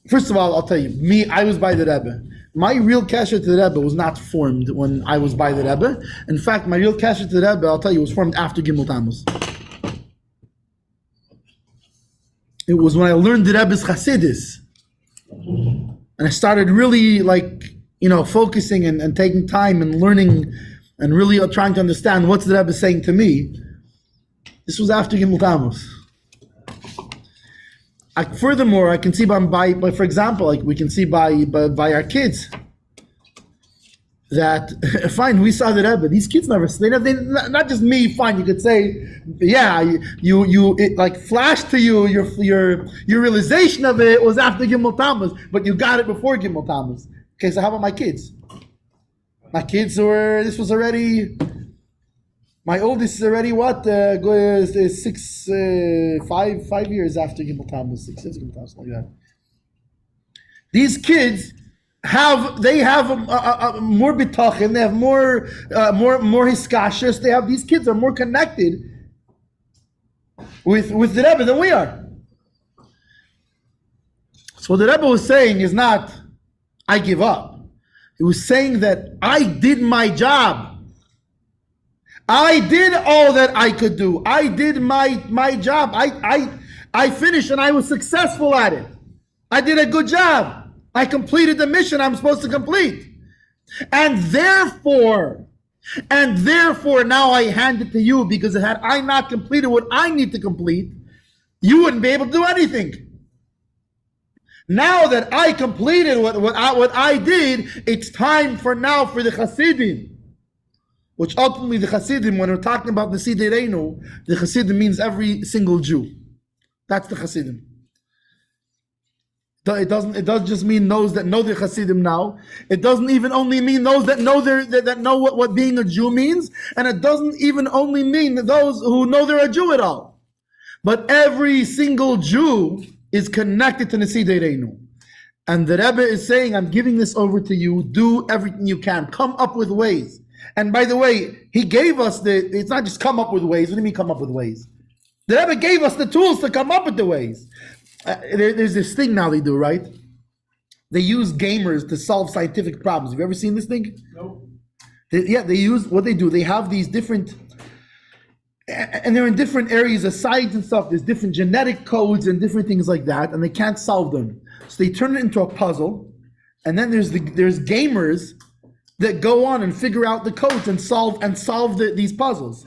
first of all, I'll tell you, I was by the Rebbe. My real kasher to the Rebbe was not formed when I was by the Rebbe. In fact, my real kasher to the Rebbe, I'll tell you, was formed after Gimel Tammuz. It was when I learned the Rebbe's Chassidus. And I started really focusing and taking time and learning and really trying to understand what's the Rebbe saying to me. This was after Gimel Tammuz. Furthermore, I can see by for example, like we can see by our kids that fine, we saw the Rebbe. These kids never, they not just me. Fine, you could say, yeah, it like flashed to you. Your realization of it was after Gimel Tammuz, but you got it before Gimel Tammuz. Okay, so how about my kids? My kids this was already. My oldest is already what? 5 years after Gimel Tammuz, 6 years Gimel Tammuz, like that. These kids have more bitachon, they have more hiskashus. These kids are more connected with the Rebbe than we are. So what the Rebbe was saying is not, I give up. He was saying that I did my job. I did all that I could do. I did my job. I finished and I was successful at it. I did a good job. I completed the mission I'm supposed to complete. And therefore now I hand it to you, because had I not completed what I need to complete, you wouldn't be able to do anything. Now that I completed what I did, it's time for the Hasidim. Which ultimately the Hasidim, when we're talking about the Sidei Reinu, the Hasidim means every single Jew. That's the Hasidim. It doesn't just mean those that know the Hasidim now. It doesn't even only mean those that know that know what being a Jew means, and it doesn't even only mean those who know they're a Jew at all. But every single Jew is connected to the Sidei Reinu. And the Rebbe is saying, I'm giving this over to you. Do everything you can. Come up with ways. And by the way, he gave us it's not just come up with ways. What do you mean come up with ways? The Rebbe gave us the tools to come up with the ways. There's this thing now they do, right? They use gamers to solve scientific problems. Have you ever seen this thing? No. They use, what they do, they have these different, and they're in different areas of science and stuff. There's different genetic codes and different things like that, and they can't solve them. So they turn it into a puzzle, and then there's gamers that go on and figure out the codes and solve these puzzles.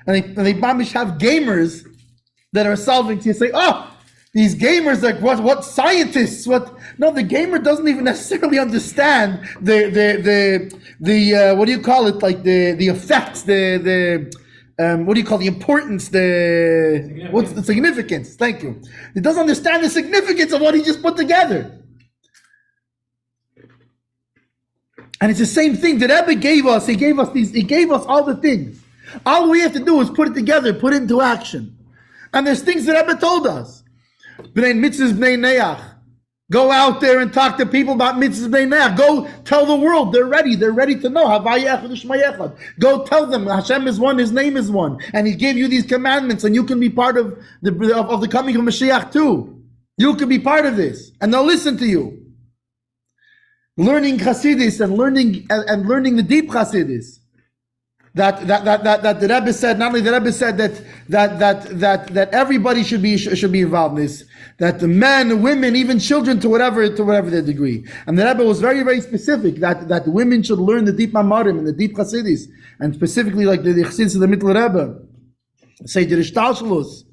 And they mamish have gamers that are solving. So you say, oh, these gamers, like what scientists? No, the gamer doesn't even necessarily understand the what do you call it? Like the effects, what do you call the importance? What's the significance? Thank you. He doesn't understand the significance of what he just put together. And it's the same thing that Rebbe gave us. He gave us all the things. All we have to do is put it together, put it into action. And there's things that Rebbe told us. Bnei mitzvahs, bnei neach. Go out there and talk to people about mitzvahs, bnei neach. Go tell the world they're ready to know. Havaya echad u'shma echad. Go tell them Hashem is one, His name is one, and He gave you these commandments, and you can be part of the coming of Moshiach too. You can be part of this, and they'll listen to you. Learning Hasidus and learning the deep Hasidus. That the Rebbe said. Not only the Rebbe said that everybody should be involved in this. That the men, women, even children, to whatever their degree. And the Rebbe was very, very specific that the women should learn the deep Mamarim and the deep Hasidus, and specifically like the Chassidus of the Mittel Rebbe, say the Rishtalshalus.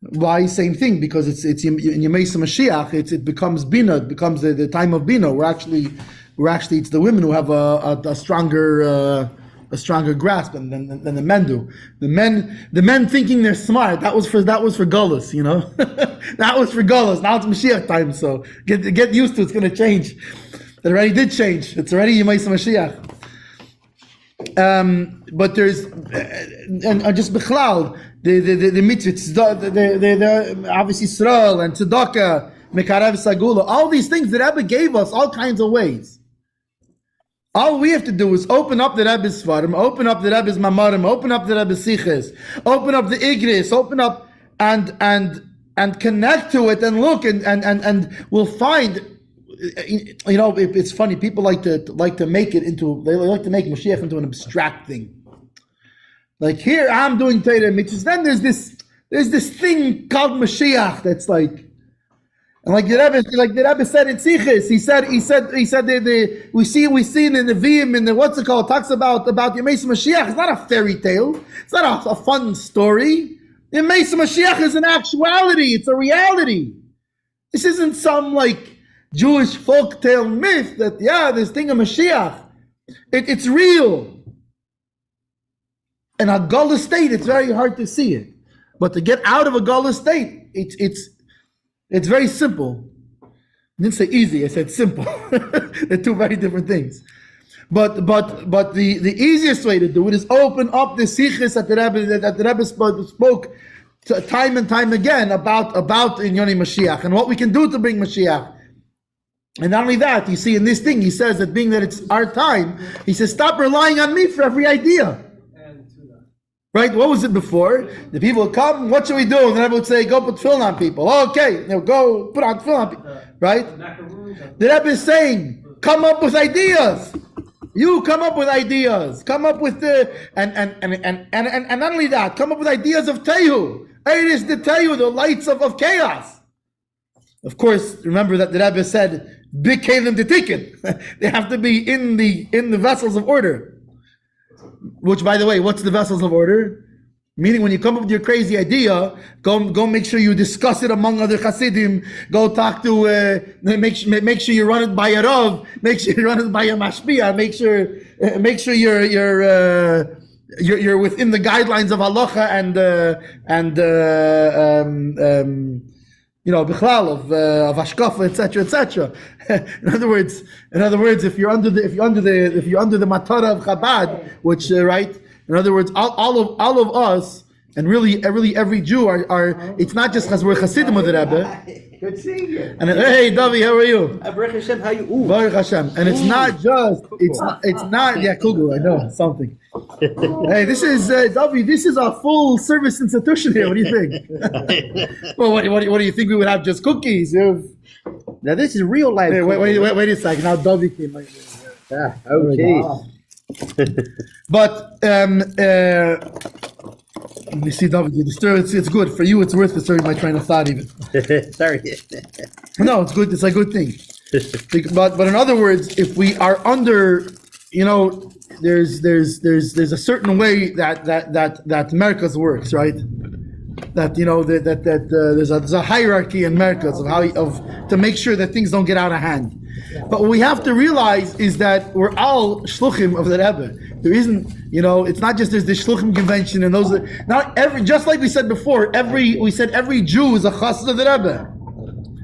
Why? Same thing, because it's in Yemei Mashiach. It becomes Bina. It becomes the time of Bina. We're actually it's the women who have a stronger grasp than the men do. The men thinking they're smart. That was for Gullus, you know. That was for Gullus. Now it's Mashiach time. So get used to it. It's going to change. It already did change. It's already Yemei Mashiach. But there's and just Bechlal. The mitzvahs, the obviously Yisrael and Tzedakah, Mekarev Sagula, all these things that Rebbe gave us, all kinds of ways. All we have to do is open up the Rebbe's Svarim, open up the Rebbe's Mamarim, open up the Rebbe's Sichas, open up the Igris, open up and connect to it and look and we'll find. You know, it's funny. People like to make Moshiach into an abstract thing. Like here, I'm doing Torah mitzvahs. Then there's this thing called Moshiach that's like, and like the Rebbe said in Sichas, he said we see in the Nevi'im, in the what's it called, talks about Yemei Mashiach. It's not a fairy tale. It's not a fun story. Yemei Mashiach is an actuality. It's a reality. This isn't some like Jewish folktale myth that this thing of Mashiach. It's real. In a Gula state, it's very hard to see it. But to get out of a Gula state, it's very simple. I didn't say easy, I said simple. They're two very different things. But the easiest way to do it is open up the Sichas that the Rebbe spoke time and time again about Inyoni Mashiach and what we can do to bring Mashiach. And not only that, you see in this thing, he says that being that it's our time, he says, stop relying on me for every idea. Right? What was it before? The people would come, what should we do? And then Rebbe would say, go put tefillin on people. Okay, go put on tefillin on people. Right? The Rebbe is saying, come up with ideas. You come up with ideas. Come up with and not only that, come up with ideas of Tehu. It is the Tehu, the lights of chaos. Of course, remember that the Rebbe said, big kelim detikin. They have to be in the vessels of order. Which, by the way, what's the vessels of order? Meaning, when you come up with your crazy idea, go make sure you discuss it among other Hasidim. Go talk to make sure you run it by a Rav. Make sure you run it by a Mashpia. Make sure you're within the guidelines of halacha and bichlal of hashkafa, etc. In other words, if you're under the matara of Chabad, which right, in other words, all of us, and really every Jew are. It's not just because we're Hasidim of the Rebbe. Good seeing you. And hey, Davi, how are you? Baruch Hashem, how you? Baruch Hashem. And it's not just. It's not. Yeah, Kugel. I know something. Hey, this is Davi. This is a full service institution here. What do you think? Well, what do you think we would have just cookies? Now this is real life. Hey, wait a second. Now Davi came like this. Ah, okay. But you see, David, you disturb. It's good for you. It's worth disturbing my train of thought, even. Sorry. No, it's good. It's a good thing. But in other words, if we are under, there's a certain way that America's works, right? That there's a hierarchy in America's of to make sure that things don't get out of hand. But what we have to realize is that we're all shluchim of the Rebbe. There isn't, it's not just there's the shluchim convention and those. Not every, just like we said before, every Jew is a chassid of the Rebbe.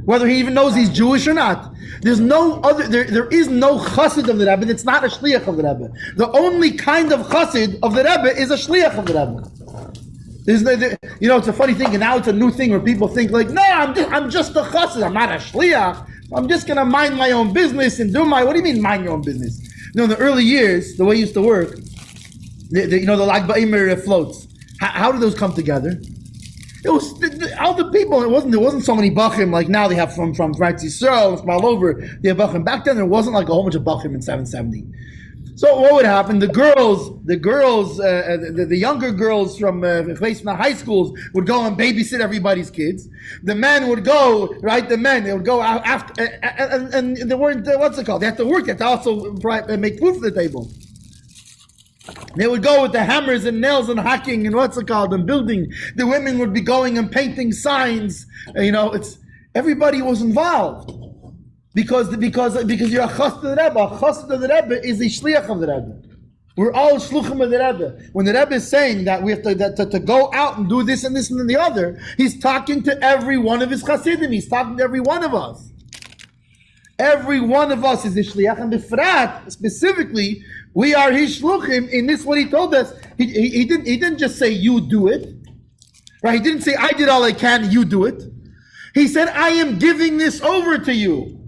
whether he even knows he's Jewish or not. There's no other. There is no chassid of the Rebbe. It's not a shliach of the Rebbe. The only kind of chassid of the Rebbe is a shliach of the Rebbe. It's a funny thing, and now it's a new thing where people think like, no, I'm just a chassid. I'm not a shliach. I'm just gonna mind my own business and do my. What do you mean mind your own business? In the early years, the way it used to work, the Lag Ba'omer floats. How did those come together? It was all the people. There wasn't so many bachim like now. They have from France, Israel, from all over. They have bachim. Back then, there wasn't like a whole bunch of bachim in 770. So what would happen? The younger girls from high schools would go and babysit everybody's kids. The men would go, right? They would go out after, and they weren't. What's it called? They had to work. They had to also make food for the table. They would go with the hammers and nails and hacking and and building. The women would be going and painting signs. Everybody was involved because you're a chassid of the Rebbe. A chassid of the Rebbe is a shliach of the Rebbe. We're all shluchim of the Rebbe. When the Rebbe is saying that we have to go out and do this and this and the other, he's talking to every one of his chassidim. He's talking to every one of us. Every one of us is a shliach, and befrat specifically, we are his shluchim. In this, what he told us, he didn't just say you do it, right? He didn't say I did all I can, you do it. He said I am giving this over to you.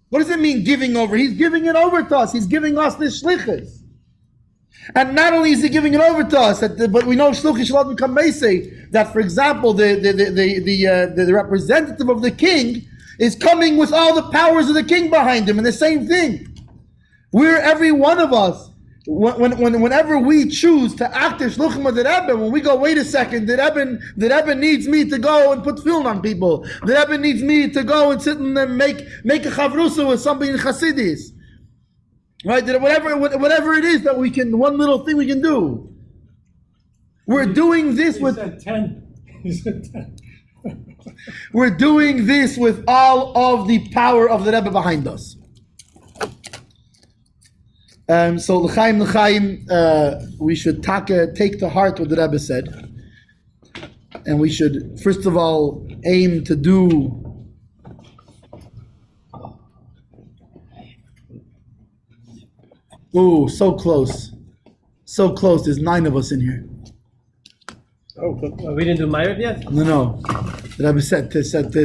What does it mean giving over? He's giving it over to us. He's giving us this shlichus. And not only is he giving it over to us, but we know shluchis shalom kamesei that, for example, the representative of the king is coming with all the powers of the king behind him, and the same thing. We're every one of us. Whenever we choose to act as shluchim of the Rebbe, when we go, wait a second, the Rebbe needs me to go and put film on people. The Rebbe needs me to go and sit and make a chavrusa with somebody in Chassidis. Right? Whatever it is that we can, one little thing we can do. We're doing this with. He said 10. We're doing this with all of the power of the Rebbe behind us. So l'chaim, we should take to heart what the Rebbe said, and we should first of all aim to do. Ooh, so close. There's 9 of us in here. Oh, we didn't do Meyer yet? No. The Rebbe said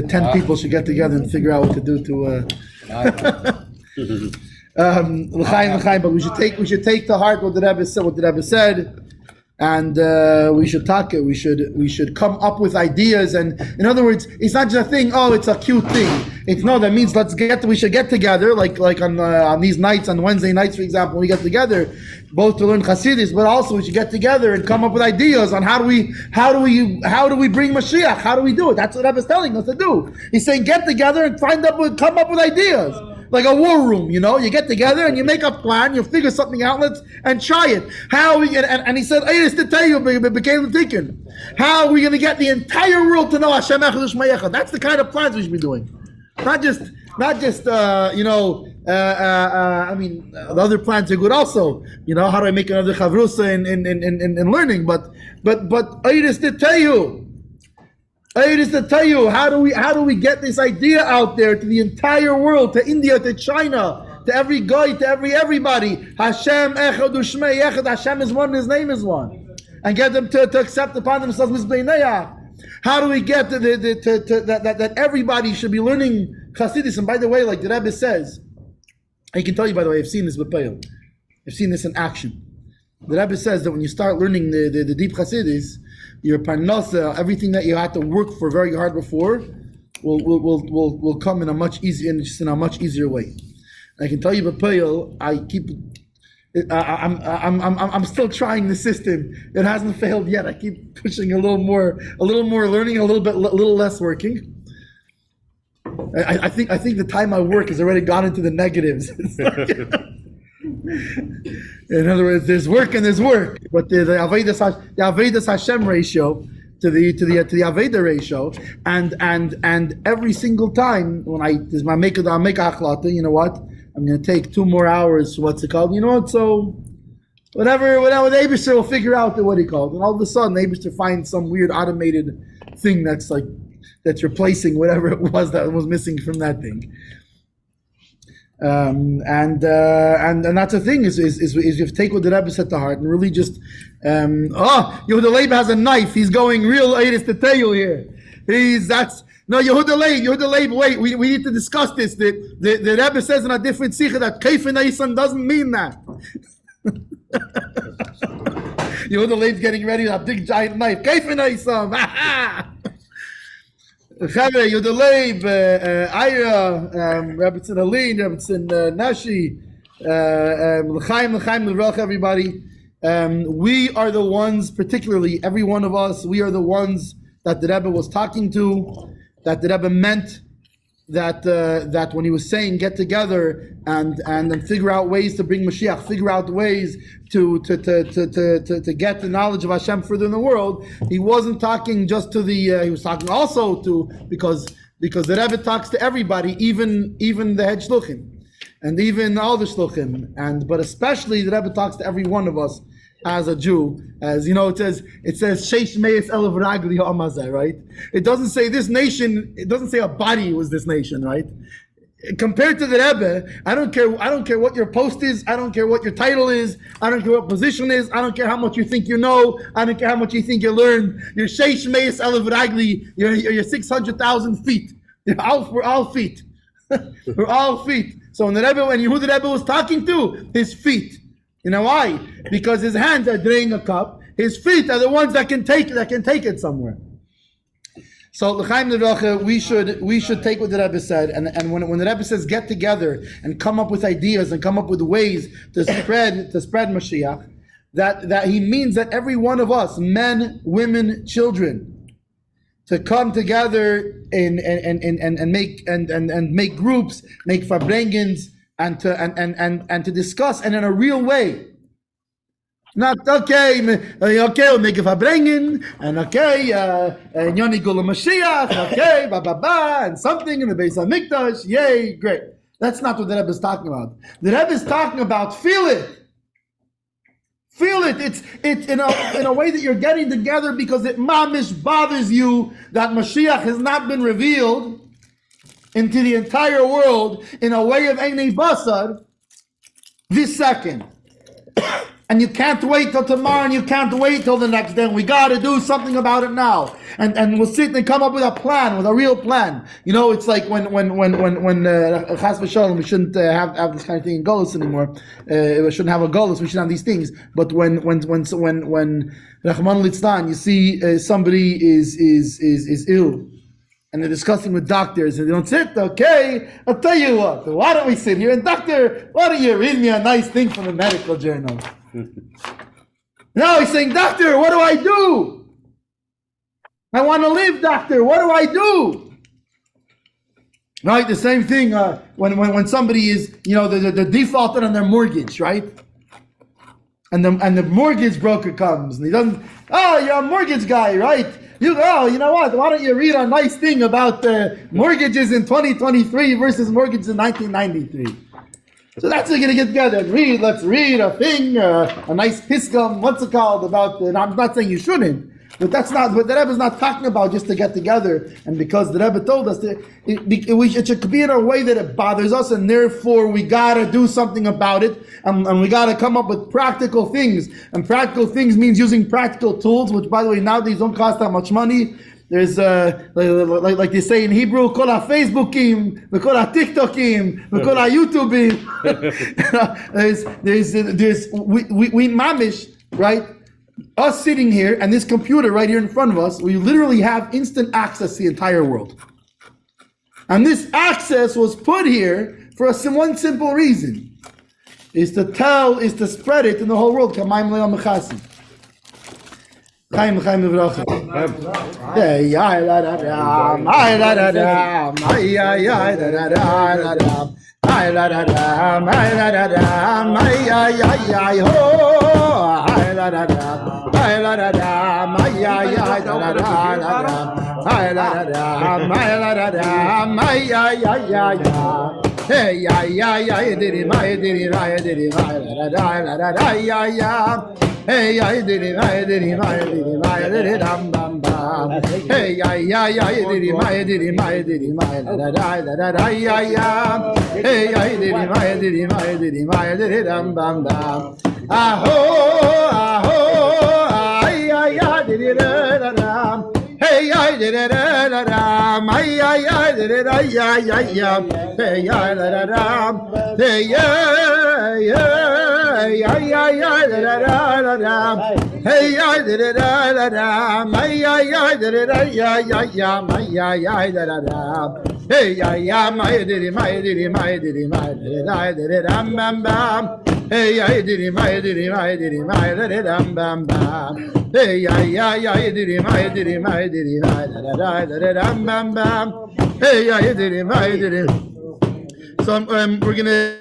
10 people should get together and figure out what to do to. L'chaim, but we should take to heart what the Rebbe said, and we should talk it. We should come up with ideas, and in other words, it's not just a thing. Oh, it's a cute thing. That means we should get together, like on these nights, on Wednesday nights, for example, we get together, both to learn Hasidus, but also we should get together and come up with ideas on how do we bring Moshiach? How do we do it? That's what Rebbe is telling us to do. He's saying get together and come up with ideas. Like a war room, you get together and you make a plan, you figure something out, and try it. And he said, to tell you, became the how are we going to get the entire world to know Hashem Echad U'Shmei Echad? That's the kind of plans we should be doing. Not just the other plans are good also. How do I make another chavrusa in learning? But Ayris to tell you. How do we get this idea out there to the entire world, to India, to China, to every guy, to everybody? Hashem Echad U'Shmei Echad. Hashem is one, His name is one, and get them to accept upon themselves Mizbei Neah. How do we get that everybody should be learning Chassidus? And by the way, like the Rebbe says, I can tell you, by the way, I've seen this with Payel. I've seen this in action. The Rebbe says that when you start learning the deep Chassidus, your parnasa, everything that you had to work for very hard before, will come in a much easier way. I can tell you, B'Payel, I'm still trying the system. It hasn't failed yet. I keep pushing a little more learning, a little less working. I think the time I work has already gone into the negatives. In other words, there's work and there's work, but the Avedas Hashem ratio to the Aveda ratio, and every single time when I make a achlata, you know what? I'm going to take 2 more hours. What's it called? You know what? So whatever the Eibishter will figure out what he called, and all of a sudden the Eibishter finds some weird automated thing that's like that's replacing whatever it was that was missing from that thing. And that's the thing is you take what the Rebbe said to heart and really just Yehuda Leib has a knife. He's going real Eidus to tell you here. Yehuda Leib. Wait, we need to discuss this. The Rebbe says in a different Sicha that Kaif and Nissan doesn't mean that. Yehuda Leib's getting ready with a big giant knife. Kaif and Nissan. Yehuda Leib, Ira, Rebbetzin Alin, Rebbetzin Nashi, L'chaim, everybody. We are the ones, particularly every one of us, we are the ones that the Rebbe was talking to, that the Rebbe meant that when he was saying get together and figure out ways to bring Moshiach, figure out ways to get the knowledge of Hashem further in the world, he wasn't talking just to he was talking also to, because the Rebbe talks to everybody, even the head shluchim, and even all the shluchim, but especially the Rebbe talks to every one of us as a Jew. As you know, it says Sheish Meis Elav Ragli Ha'amazeh, right? It doesn't say this nation, it doesn't say a body was this nation, right? Compared to the Rebbe, I don't care what your post is, I don't care what your title is, I don't care what position is, I don't care how much you think you know, I don't care how much you think you learned. You're Sheish Meis Elav Ragli, you're 600,000 feet. We're all feet. We're all feet. So when who the Rebbe was talking to, his feet. You know why? Because his hands are draining a cup. His feet are the ones that can take it somewhere. So l'chaim l'bracha, we should take what the Rebbe said, and when the Rebbe says get together and come up with ideas and come up with ways to spread Moshiach, that he means that every one of us, men, women, children, to come together and make groups, make Farbrengens, and to discuss, and in a real way. Not we'll make a Farbrengen, and and Yoni Gula Mashiach, and something in the Beis HaMikdash, yay, great. That's not what the Rebbe is talking about. The Rebbe is talking about feel it. Feel it. It's in a way that you're getting together because it mamish bothers you that Moshiach has not been revealed into the entire world in a way of Einei Basar this second. And you can't wait till tomorrow, and you can't wait till the next day. We got to do something about it now, and we'll sit and come up with a plan, with a real plan. You know, it's like when Chas v'Shalom, we shouldn't have this kind of thing in Golus anymore. We shouldn't have a Golus. We should have these things. But when Rachman Litzlan, you see somebody is ill, and they're discussing with doctors, and they don't sit, okay, I'll tell you what, why don't we sit here, and doctor, why don't you read me a nice thing from the medical journal? Now he's saying, doctor, what do I do? I want to live, doctor, what do I do? Right, the same thing when somebody is, they're defaulted on their mortgage, right? And the mortgage broker comes, and he doesn't, you're a mortgage guy, right? You know what? Why don't you read a nice thing about mortgages in 2023 versus mortgages in 1993? So that's what you're going to get together and read. Let's read a thing, a nice piskam, what's it called, about, and I'm not saying you shouldn't, but that's not what the Rebbe's not talking about, just to get together. And because the Rebbe told us that it should be in a way that it bothers us, and therefore we got to do something about it, and we got to come up with practical things. And practical things means using practical tools, which, by the way, nowadays don't cost that much money. There's like they say in Hebrew, kol ha-Facebookim, kol ha-TikTokim, kol ha-YouTubim. We mamish, right? Us sitting here and this computer right here in front of us, we literally have instant access to the entire world. And this access was put here for one simple reason, is to spread it in the whole world. Kamayim le'am mechasi. Chaim v'racha. Ya la la la, my la la la, my ya la la la, my la la la, my la la la, my ya ho, my la la la, my la la la, my ya la la la, my la la la, my la la la, my ya. Hey ya did it, my did it, my la la la la ya. Hey, I did it, I did it, I did it, I did it, bam, bam, bam. Hey, I did it, I did it, I did it, I Hey, I did it, I did it, I did it, I did it, bam, bam, bam. Aho, aho, I did it, Hey, I did it, I did it, Hey, I Hey, Hey, I did it, Hey, I did it, bam, bam. Hey, I did it, I did it, I did it, I did it, bam, bam, bam. Hey, I did it, I did it, I did it, I did it, bam, bam, bam. Hey, I did it, I did it. So I'm gonna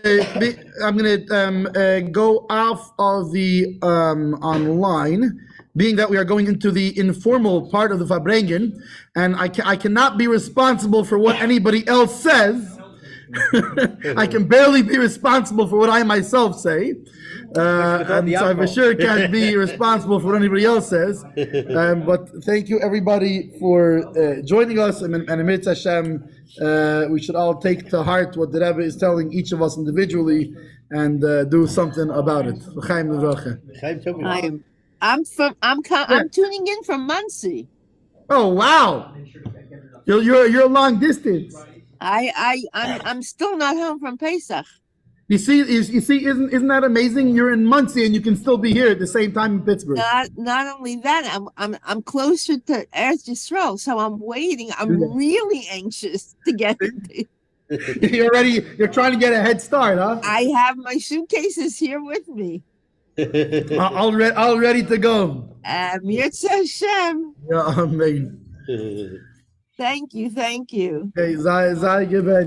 go off of the online, being that we are going into the informal part of the Farbrengen, and I cannot be responsible for what anybody else says. I can barely be responsible for what I myself say, and so I for sure can't be responsible for what anybody else says. But thank you everybody for joining us, and Amir Hashem, we should all take to heart what the Rebbe is telling each of us individually and do something about it. I'm tuning in from Muncie. Oh wow, you're long distance. I'm still not home from Pesach. You see, isn't that amazing? You're in Muncie and you can still be here at the same time in Pittsburgh. Not only that, I'm closer to Eretz Yisrael, so I'm waiting. I'm really anxious to get into. You're trying to get a head start, huh? I have my suitcases here with me. all ready to go. Yirtzeh Hashem. Yeah, amen. Thank you. Okay, Zai Geben.